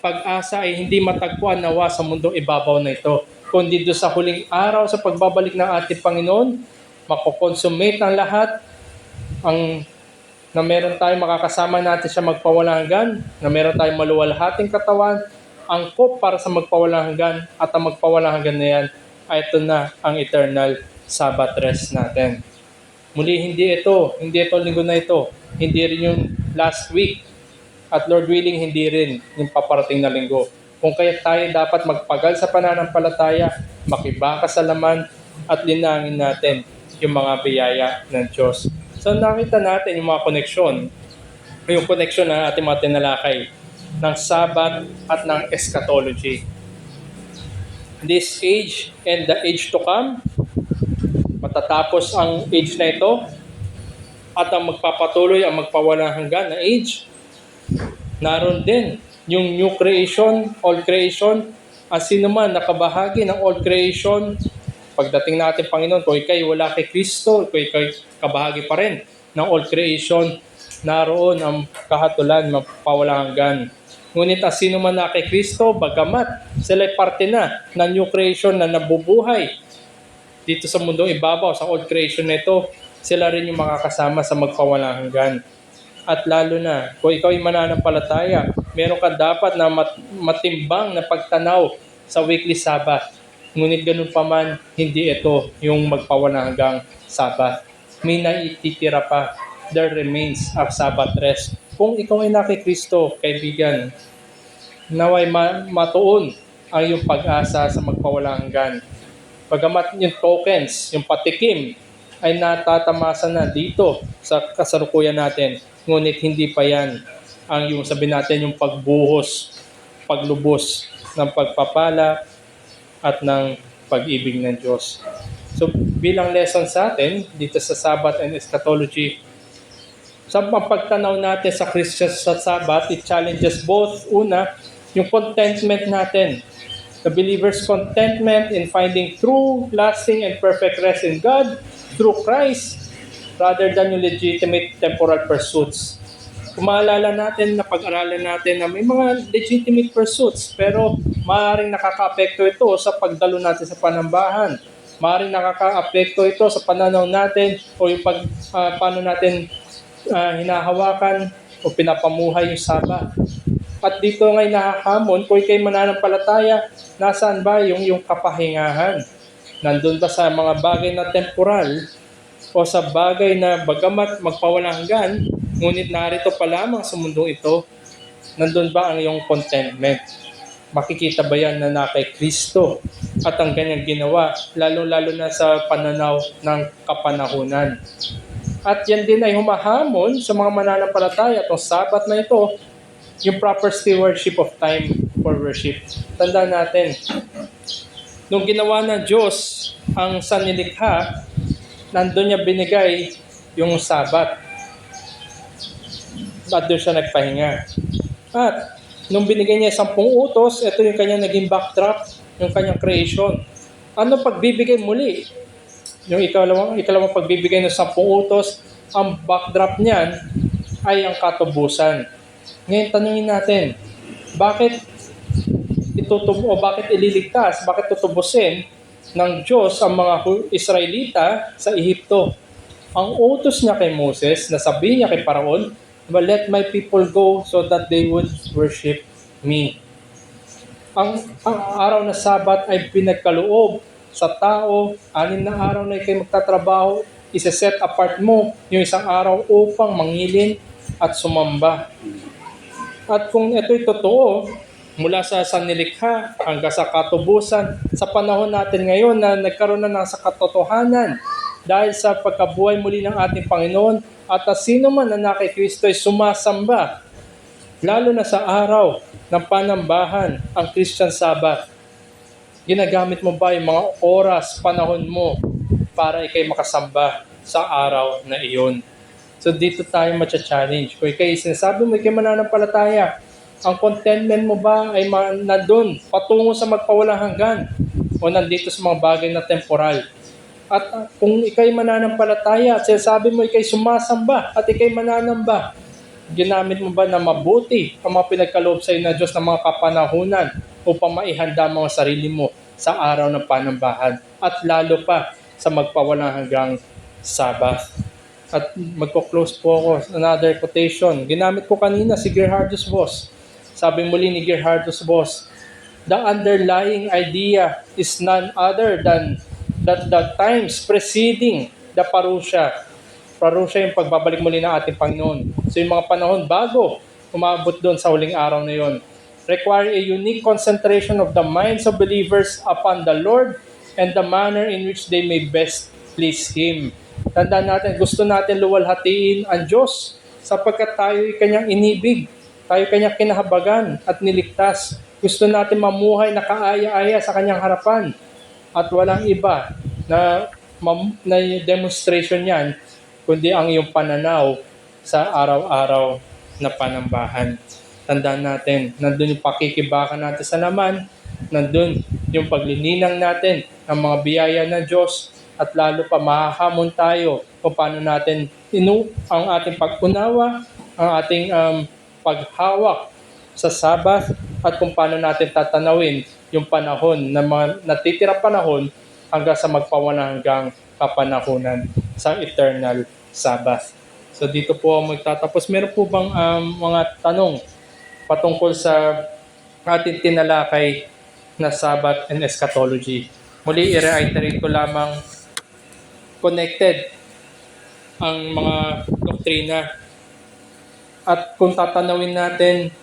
pag-asa ay hindi matagpuan nawa sa mundong ibabaw na ito. Kundi doon sa huling araw sa pagbabalik ng ating Panginoon, makukonsummate ang lahat, na meron tayong makakasama natin siya magpawalang hanggan, na meron tayong maluwalhating katawan, angkop para sa magpawalang hanggan, at ang magpawalang hanggan na yan ay ito na ang eternal Sabbath rest natin. Muli, hindi ito linggo na ito, hindi rin yung last week, at Lord willing, hindi rin yung paparating na linggo. Kung kaya tayo dapat magpagal sa pananampalataya, makibaka sa laman, at linangin natin yung mga biyaya ng Diyos. So nakita natin yung mga connection na ating mga tinalakay ng Sabbath at ng eschatology. This age and the age to come, matatapos ang age na ito, at ang magpapatuloy ang magpawalang hanggan na age. Naroon din yung new creation, old creation. Ang sino man nakabahagi ng old creation, pagdating natin Panginoon, kung ikay wala kay Kristo, kung ikay kabahagi pa rin ng old creation, naroon ang kahatulan, magpawalang hanggan. Ngunit ang sino man na kay Kristo, bagamat sila'y parte na ng new creation na nabubuhay dito sa mundong ibabaw, sa old creation na ito, sila rin yung makakasama sa magpawalang hanggan. At lalo na, kung ikaw ay mananampalataya, meron ka dapat na matimbang na pagtanaw sa weekly Sabbath. Ngunit ganun pa man, hindi ito yung magpawalang hanggang Sabbath. May naititira pa. There remains a Sabbath rest. Kung ikaw ay nakikristo, kaibigan, naway matuon ang iyong pag-asa sa magpawalang hanggan. Bagamat yung tokens, yung patikim, ay natatamasa na dito sa kasalukuyan natin. Ngunit hindi pa yan ang yung sabi natin yung pagbuhos paglubos ng pagpapala at ng pag-ibig ng Diyos. So bilang lesson sa atin dito sa Sabbath and Eschatology, sa pagtanaw natin sa Christian sa Sabbath, it challenges both, una, yung contentment natin. The believer's contentment in finding true, lasting, and perfect rest in God through Christ rather than yung legitimate temporal pursuits. Kung maalala natin na pag-aralan natin na may mga legitimate pursuits pero maaaring nakaka-apekto ito sa pagdalo natin sa panambahan. Maaaring nakaka-apekto ito sa pananaw natin o yung paano natin hinahawakan o pinapamuhay yung Sabbath. At dito ngay nahahamon, kung ikay mananampalataya, nasaan ba yung kapahingahan? Nandun ba sa mga bagay na temporal o sa bagay na bagamat magpawalang hanggan, ngunit narito pa lamang sa mundong ito, nandun ba ang iyong contentment? Makikita ba yan na kay Kristo at ang kanyang ginawa, lalo-lalo na sa pananaw ng kapanahunan? At yan din ay humahamon sa mga mananampalataya itong Sabbath na ito, yung proper stewardship of time for worship. Tandaan natin, nung ginawa ng Diyos ang sanlilikha, nandun niya binigay yung Sabbath. At doon siya nagpahinga. At nung binigay niya 10 utos, ito yung kanyang naging backdrop, yung kanyang creation. Ano pagbibigay muli? Yung ikalawang pagbibigay ng 10 utos, ang backdrop niyan ay ang katubusan. Ngayon tanungin natin, bakit bakit ililigtas, bakit tutubusin ng Diyos ang mga Israelita sa Ehipto? Ang utos niya kay Moses, nasabi niya kay Paraon, let my people go so that they would worship me. Ang araw na Sabat ay pinagkaloob sa tao, 6 na araw na ikay magtatrabaho, isa-set apart mo yung isang araw upang mangilin at sumamba. At kung ito'y totoo, mula sa sanlilikha hanggang sa katubusan, sa panahon natin ngayon na nagkaroon na ng katotohanan dahil sa pagkabuhay muli ng ating Panginoon at sino man na kay Kristo ay sumasamba, lalo na sa araw ng panambahan, ang Christian Sabbath. Ginagamit mo ba yung mga oras, panahon mo para ikay makasamba sa araw na iyon? So dito tayo matcha-challenge. Kung ikay sinasabi mo, ikay mananampalataya, ang contentment mo ba ay nandun, patungo sa magpawalang hanggan o nandito sa mga bagay na temporal? At kung ikay mananampalataya at sinasabi mo ikay sumasamba at ikay mananamba, ginamit mo ba na mabuti ang mga pinagkaloob sa iyo na Diyos ng mga kapanahunan upang maihanda mga sarili mo sa araw ng panambahan at lalo pa sa magpawalang hanggang Sabbath? At magko-close po ako. Another quotation. Ginamit ko kanina si Gerhardus Voss. Sabi muli ni Gerhardus Voss, the underlying idea is none other than that the times preceding the parousia. Parousia yung pagbabalik muli ng ating Panginoon. So yung mga panahon bago umabot doon sa huling araw na yon, require a unique concentration of the minds of believers upon the Lord and the manner in which they may best please Him. Tandaan natin, gusto natin luwalhatiin ang Diyos sapagkat tayo'y Kanyang inibig, tayo Kanyang kinahabagan at niligtas. Gusto natin mamuhay na kaaya-aya sa Kanyang harapan at walang iba na demonstration yan kundi ang iyong pananaw sa araw-araw na panambahan. Tandaan natin, nandun yung pakikibakan natin sa laman, nandun yung paglininang natin ng mga biyaya ng Diyos, at lalo pa mahahamon tayo kung paano natin ang ating pag-unawa, ang ating paghawak sa Sabbath, at kung paano natin tatanawin yung panahon na mga natitira panahon hanggang sa magpawalang hanggang kapanahunan sa eternal Sabbath. So dito po magtatapos. Meron po bang mga tanong patungkol sa ating tinalakay na Sabbath and Eschatology? Muli, i-reiterate ko lamang, connected ang mga doktrina. At kung tatanawin natin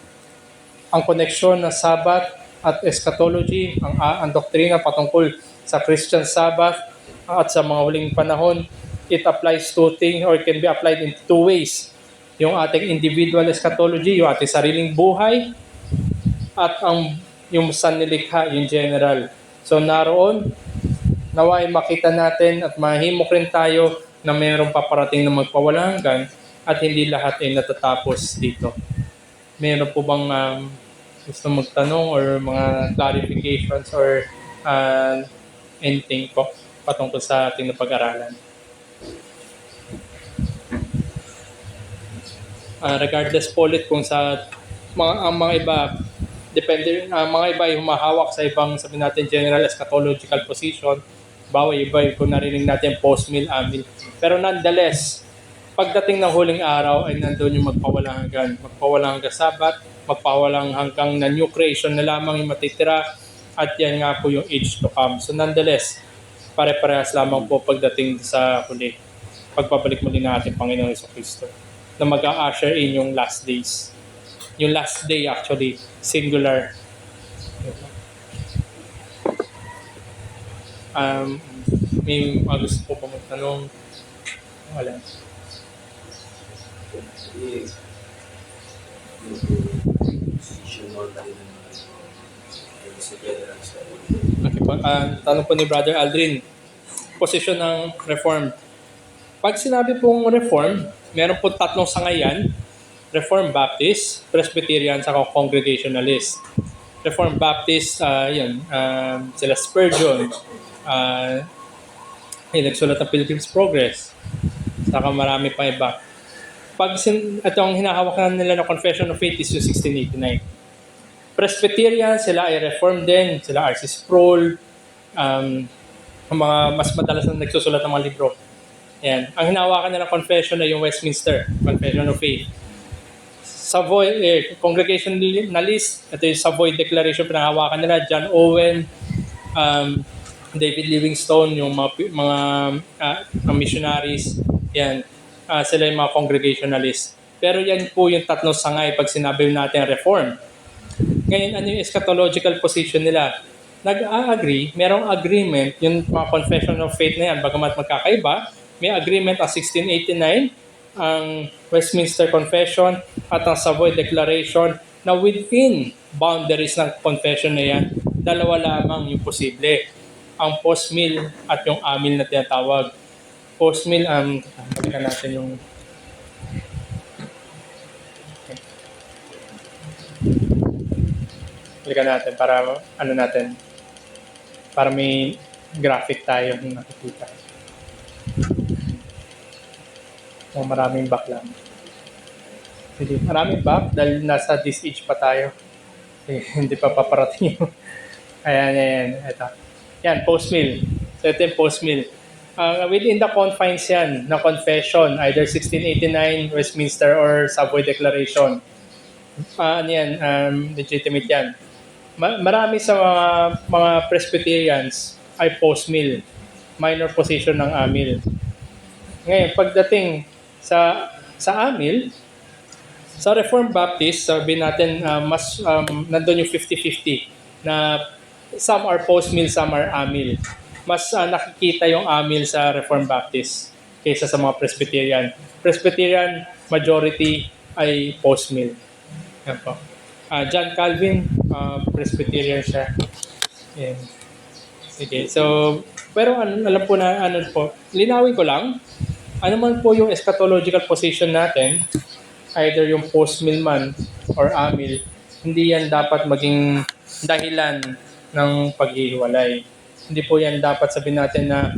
ang koneksyon ng Sabbath at Eschatology, ang doktrina patungkol sa Christian Sabbath at sa mga huling panahon, it applies to things or can be applied in 2 ways. Yung ating individual eschatology, yung ating sariling buhay, at yung sanlilikha, yung general. So naroon, naway makita natin at mahimok rin tayo na mayroong paparating na magpawalang hanggan at hindi lahat ay natatapos dito. Meron po bang gusto magtanong or mga clarifications or anything po patungkol sa ating napag-aralan? Regardless po ulit kung sa ang mga iba, depende, mga iba ay humahawak sa ibang, sabihin natin, general eschatological position. Bawa iba kung narinig natin post-mill, amil. Pero nonetheless, pagdating ng huling araw ay nandun yung magpawalang hanggang Sabat, magpawalang hanggang na new creation na lamang yung matitira, at yan nga po yung age to come. So nonetheless, pare-parehas lamang po pagdating sa huli, pagbabalik muli ng ating Panginoong Jesucristo, na mag-a-usher in yung last days. Yung last day actually, singular. May gusto po pa magtanong? Wala. Okay po. Tanong po ni Brother Aldrin, posisyon ng Reformed. Pag sinabi pong Reformed, meron po tatlong sangayan: Reformed Baptist, Presbyterian, saka Congregationalist. Reformed Baptist, sila Spurgeon, nagsulat ng Pilgrim's Progress, saka marami pa iba. Itong hinahawakan nila ng Confession of Faith is yung 1689. Presbyterian, sila ay Reformed din, sila R.C. Sproul, ang mga mas madalas na nagsusulat ng mga libro. Yan. Ang hinahawakan nila ng confession ay yung Westminster Confession of Faith. Savoy, Congregationalist, ito yung Savoy Declaration, pinahawakan nila, John Owen, David Livingstone, yung mga missionaries, yan, sila yung mga Congregationalist. Pero yan po yung tatlong sangay pag sinabi natin Reform. Ngayon, ano yung eschatological position nila? Nag-a-agree, merong agreement, yung mga Confession of Faith na yan, bagamat magkakaiba, may agreement ang 1689, ang Westminster Confession at ang Savoy Declaration, na within boundaries ng confession na yan, dalawa lamang yung posible. Ang post-mill at yung amil na tinatawag. Post-mill, balikan natin yung... Balikan natin para may graphic tayo yung nakikita. Maraming back lang. Hindi, maraming back dahil nasa this age pa tayo. Hindi pa paparating yung... Ayan. Ito. Yan, post-mill. So ito yung post-mill. Within the confines yan ng confession, either 1689 Westminster or Savoy Declaration. Legitimate yan. Marami sa mga Presbyterians ay post-mill. Minor position ng amil. Ngayon, pagdating sa amil, sa Reformed Baptist, sabi natin mas nandun yung 50-50 na some are post-mill, some are amil. Mas nakikita yung amil sa Reformed Baptist kaysa sa mga Presbyterian. Presbyterian majority ay post-mill. Yan po. John Calvin, Presbyterian siya. Yan. Sige. So, pero alam po na linawin ko lang, ano man po yung eschatological position natin, either yung post-mill man or amil, hindi yan dapat maging dahilan ng paghihiwalay. Hindi po yan dapat sabihin natin na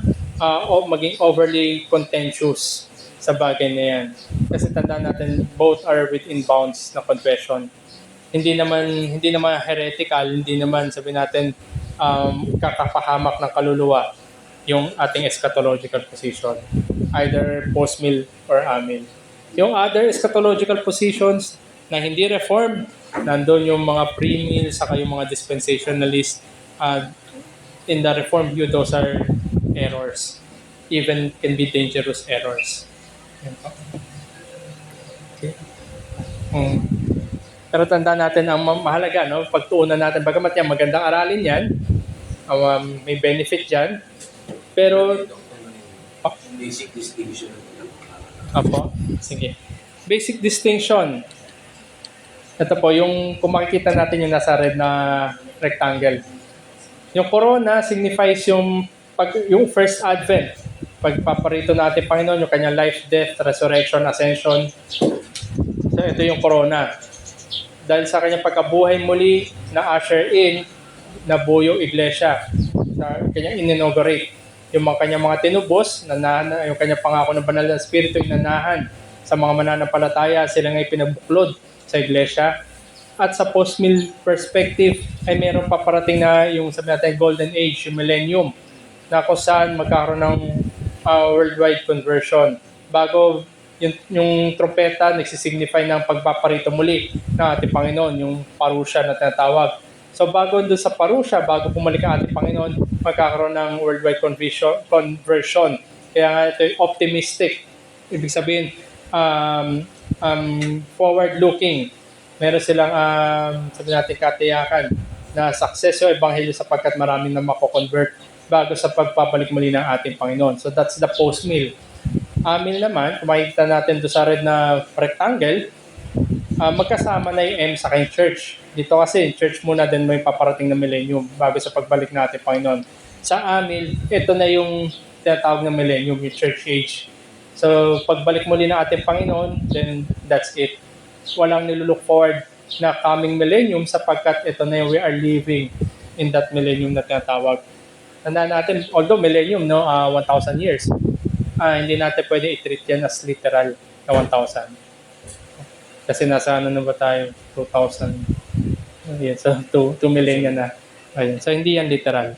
maging overly contentious sa bagay na yan. Kasi tandaan natin, both are within bounds na confession. Hindi naman heretical, hindi naman sabihin natin kakapahamak ng kaluluwa yung ating eschatological position, either post-mill or amil. Yung other eschatological positions na hindi reformed, nandun yung mga pre-mill saka yung mga dispensationalist. In the reformed view, those are errors. Even can be dangerous errors. Okay. Pero tandaan natin, ang mahalaga, pagtuunan natin, bagamat yan, magandang aralin yan, may benefit dyan, pero basic distinction. Sige. Basic distinction. Ito po, yung kung makikita natin yung nasa red na rectangle. Yung corona signifies yung first advent. Pagpaparito natin Panginoon, yung kanyang life, death, resurrection, ascension. So ito yung corona. Dahil sa kanyang pagkabuhay muli na usher in, nabuo yung iglesia. Na kanyang in-inaugurate. Yung kanyang mga tinubos, yung kanyang pangako ng banal na spirito, inanahan sa mga mananampalataya, sila ngay pinabuklod sa iglesia. At sa post-mill perspective, ay meron paparating na yung sabi natin golden age, yung millennium, na kung saan magkakaroon ng worldwide conversion. Bago yung trompeta nagsisignify ng pagpaparito muli ng ating Panginoon, yung parusya na tinatawag. So bago doon sa parusya, bago bumalik ang ating Panginoon, magkakaroon ng worldwide conversion. Kaya nga ito optimistic. Ibig sabihin, forward-looking. Meron silang, sabi natin, katiyakan na success yung ebanghelyo sapagkat maraming na mako-convert bago sa pagpapalik muli ng ating Panginoon. So that's the post-meal. Amin naman, kung makikita natin doon sa red na rectangle, magkasama na yung M sa kanyang church. Dito kasi, church muna din may paparating na millennium bago sa pagbalik ng ating Panginoon. Sa amin, ito na yung tinatawag na millennium, yung church age. So, pagbalik muli ng ating Panginoon, then that's it. Walang nilulook forward na coming millennium sapagkat ito na yung we are living in that millennium na tinatawag. Tandaan natin, although millennium, 1,000 years, hindi natin pwede i-treat yan as literal na 1,000. Kasi nasa na ba tayo? 2,000. Ayun, so 2 millennia na. Ayun, so hindi yan literal.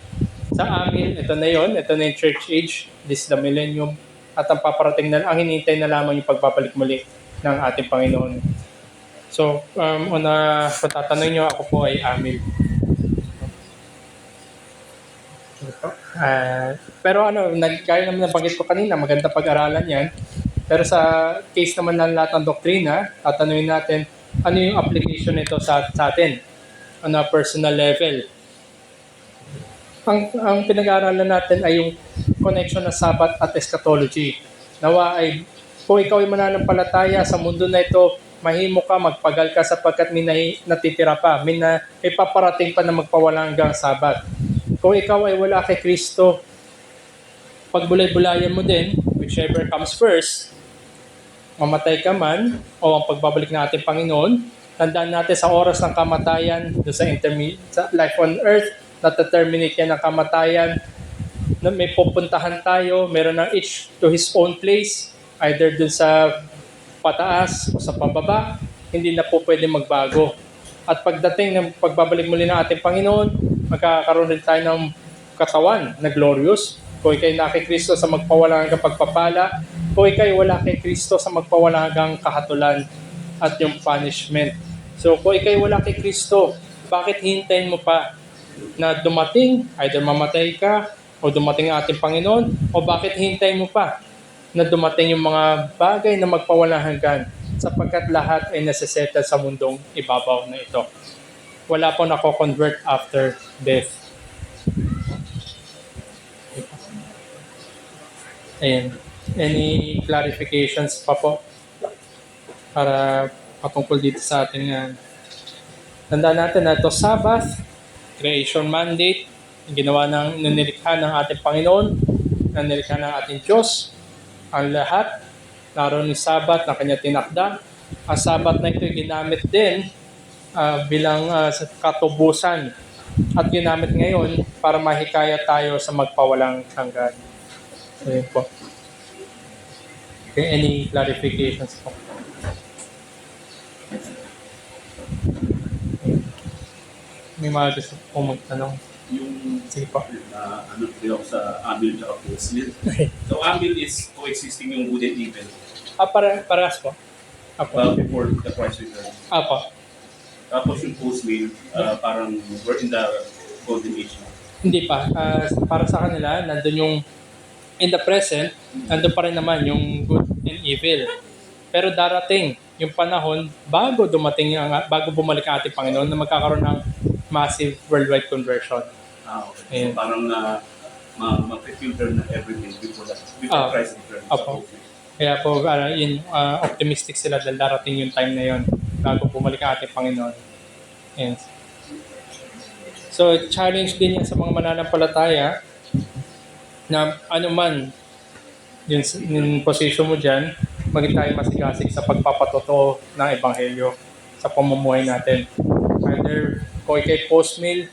Sa amin, ito na yon, ito na yung church age, this is the millennium, at ang paparating na, ang hinihintay na lamang yung pagpapalik muli ng ating Panginoon. So, kung tatanungin nyo, ako po ay Amil. Pero gaya naman nabanggit ko kanina, maganda pag-aralan yan. Pero sa case naman ng lahat ng doktrina, tatanungin natin, ano yung application nito sa atin? On a personal level. Ang pinag-aaralan natin ay yung connection ng Sabbath at eschatology. Nawa ay, kung ikaw ay mananampalataya sa mundo na ito, mahimo ka, magpagal ka sapagkat may natitira pa, may paparating pa na magpawala hanggang Sabat. Kung ikaw ay wala kay Kristo, pagbulay-bulayan mo din, whichever comes first, mamatay ka man, o ang pagbabalik ng ating Panginoon, tandaan natin sa oras ng kamatayan, sa life on earth, nataterminate yan ng kamatayan, na may pupuntahan tayo, meron ng each to his own place, either dun sa pataas o sa pababa, hindi na po pwede magbago. At pagdating ng pagbabalik muli ng ating Panginoon, magkakaroon din tayo ng katawan na glorious. Kung ikay na kay Kristo sa magpawalang hanggang pagpapala, kung ikay wala kay Kristo sa magpawalang hanggang kahatulan at yung punishment. So kung ikay wala kay Kristo, bakit hintayin mo pa na dumating, either mamatay ka o dumating ang ating Panginoon, o bakit hintayin mo pa na dumating yung mga bagay na magpawalang hanggan sapagkat lahat ay nasisettle sa mundong ibabaw na ito. Wala po nako-convert after death. Ayan. Any clarifications pa po para patungkol dito sa ating tandaan natin na ito Sabbath, creation mandate, ginawa ng nilikha ng ating Panginoon, nilikha ng ating Diyos, ang lahat, naroon yung Sabat na kanya tinakda. Ang Sabat na ito ginamit din bilang katubusan at ginamit ngayon para mahikayat tayo sa magpawalang hanggan. So yun po. Okay, any clarifications po? May mga gusto po magtanong. Sige po. Din ako sa Amil at Post-Mill. So Amil is coexisting yung good and evil. Parehas po. Before the Christ return. Apo. Tapos yung Post-Mill, parang we're in the golden age na. Hindi pa. Para sa kanila, nandun yung in the present, nandun pa rin naman yung good and evil. Pero darating yung panahon bago bago bumalik ang ating Panginoon na magkakaroon ng massive worldwide conversion. Okay. So parang ma-filter na everything before Christ return. Opo. Kaya po, optimistic sila dahil darating yung time na yon bago bumalik ang ating Panginoon. And so, challenge din yan sa mga mananampalataya na anuman yung position mo dyan, maging tayo masigasig sa pagpapatotoo ng Ebanghelyo sa pamumuhay natin. Either kung ikay post-mill,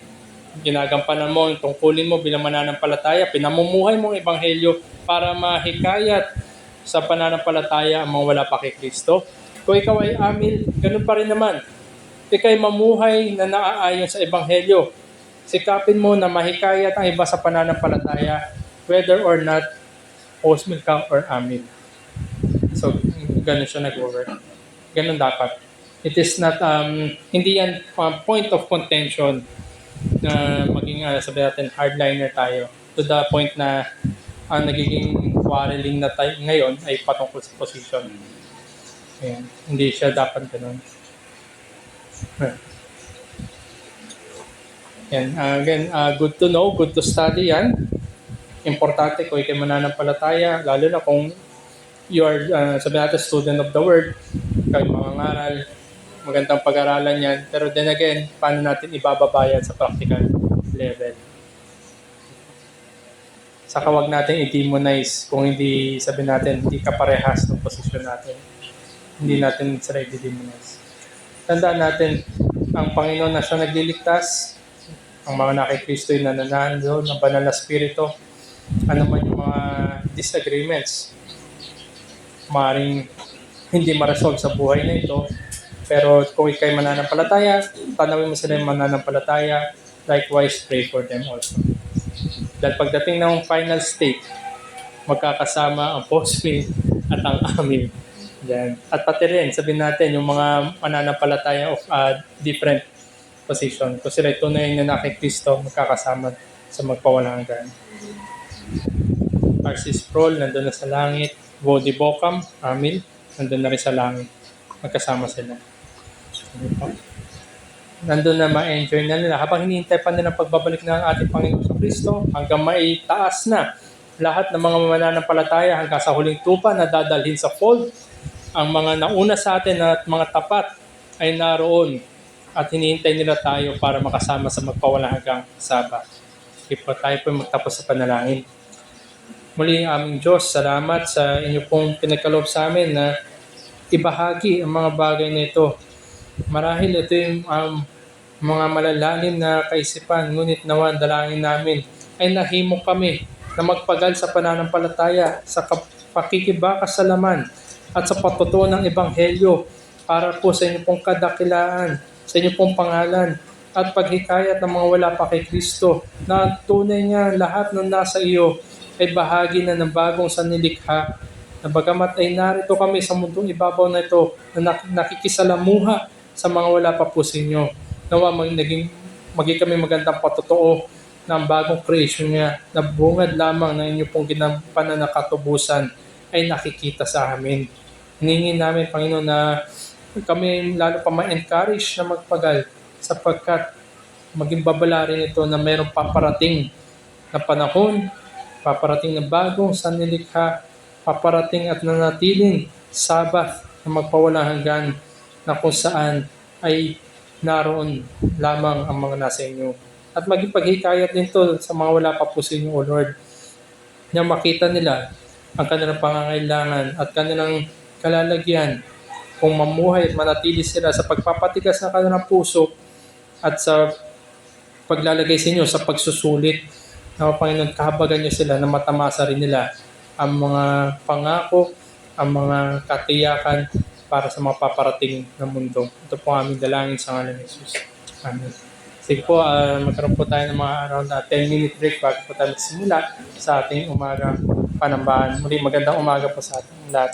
ginagampanan mo yung tungkulin mo bilang mananampalataya, pinamumuhay mong Ebanghelyo para mahikayat sa pananampalataya ang mga wala pa kay Kristo. Kung ikaw ay amil, ganun pa rin naman. Ikay mamuhay na naaayon sa Ebanghelyo. Sikapin mo na mahikayat ang iba sa pananampalataya, whether or not post-mill ka or amil. So, ganun siya nag-work. Ganun dapat. It is not, hindi yan point of contention na maging, sabi natin, hardliner tayo. To the point na ang nagiging quarreling na tayo ngayon ay patungkol sa position. Ayan. Hindi siya dapat ganun. Yan. Again, good to know, good to study yan. Importante kung ikay mananampalataya, lalo na kung you are, sabi natin, student of the word, kayo mangangaral, magandang pag-aralan yan. Pero then again, paano natin ibababayad sa practical level? Saka wag natin i-demonize kung hindi, sabi natin, hindi kaparehas ng posisyon natin. Hindi natin sila i-demonize. Tandaan natin, ang Panginoon na siya nagliligtas, ang mga nakikristo yung nananahan doon, ng banal na spirito, ano man yung mga disagreements, maaaring hindi ma-resolve sa buhay na ito, pero kung ikay mananampalataya, tanawin mo sila yung mananampalataya, likewise pray for them also. Dahil pagdating ng final state, magkakasama ang post-mill at ang amil. Yan. At pati rin, sabihin natin, yung mga mananampalataya of different position. Kung sila tunay na kay Kristo, magkakasama sa magpawalang hanggan. Arsis Prol, nandun na sa langit. Vodi Bocam, Amil, nandun na rin sa langit. Magkasama sila. Nandun na ma-enjoy na nila. Habang hinihintay pa nila pagbabalik ng ating Panginoon sa Kristo, hanggang maitaas na lahat ng mga mananampalataya hanggang sa huling tupa na dadalhin sa fold, ang mga nauna sa atin at mga tapat ay naroon at hinihintay nila tayo para makasama sa magpawalang hanggang Sabat. Sige po, tayo po magtapos sa panalangin. Muli, aming Diyos, salamat sa inyo pong pinagkaloob sa amin na ibahagi ang mga bagay na ito. Marahil ito yung mga malalalim na kaisipan, ngunit nawa dalangin namin ay nahimok kami na magpagal sa pananampalataya, sa pakikibakas sa laman at sa patutuo ng Ebanghelyo para po sa inyo pong kadakilaan, sa inyo pong pangalan at paghikayat ng mga wala pa kay Kristo na tunay niya lahat ng nasa iyo ay bahagi na ng bagong sanlilikha na bagamat ay narito kami sa mundong ibabaw na ito na nakikisalamuha sa mga wala pa po sa inyo. Nawa maging kami magandang patutuo ng bagong creation niya na bungad lamang ng inyo pong ginampanan na katubusan ay nakikita sa amin. Hiningin namin, Panginoon, na kami lalo pa ma-encourage na magpagal sapagkat maging babala rin ito na mayroong paparating na panahon, paparating na bagong sanlilikha, paparating at nanatiling Sabat na magpawalang hanggan na kung saan ay naroon lamang ang mga nasa inyo. At maging paghikayat din ito sa mga wala pa po sa inyo, O Lord, na makita nila ang kanilang pangangailangan at kanilang kalalagyan kung mamuhay at manatili sila sa pagpapatigas ng kanilang puso at sa paglalagay sa inyo sa pagsusulit. Na Panginoon, kahabagan niyo sila na matamasa rin nila ang mga pangako, ang mga katiyakan para sa mga paparating na mundo. Ito po aming dalangin sa ngalan ni Jesus. Amen. Sige po, magkaroon po tayo ng mga around 10-minute break bago po tayo magsimula sa ating umaga panambahan. Muli, magandang umaga po sa ating lahat.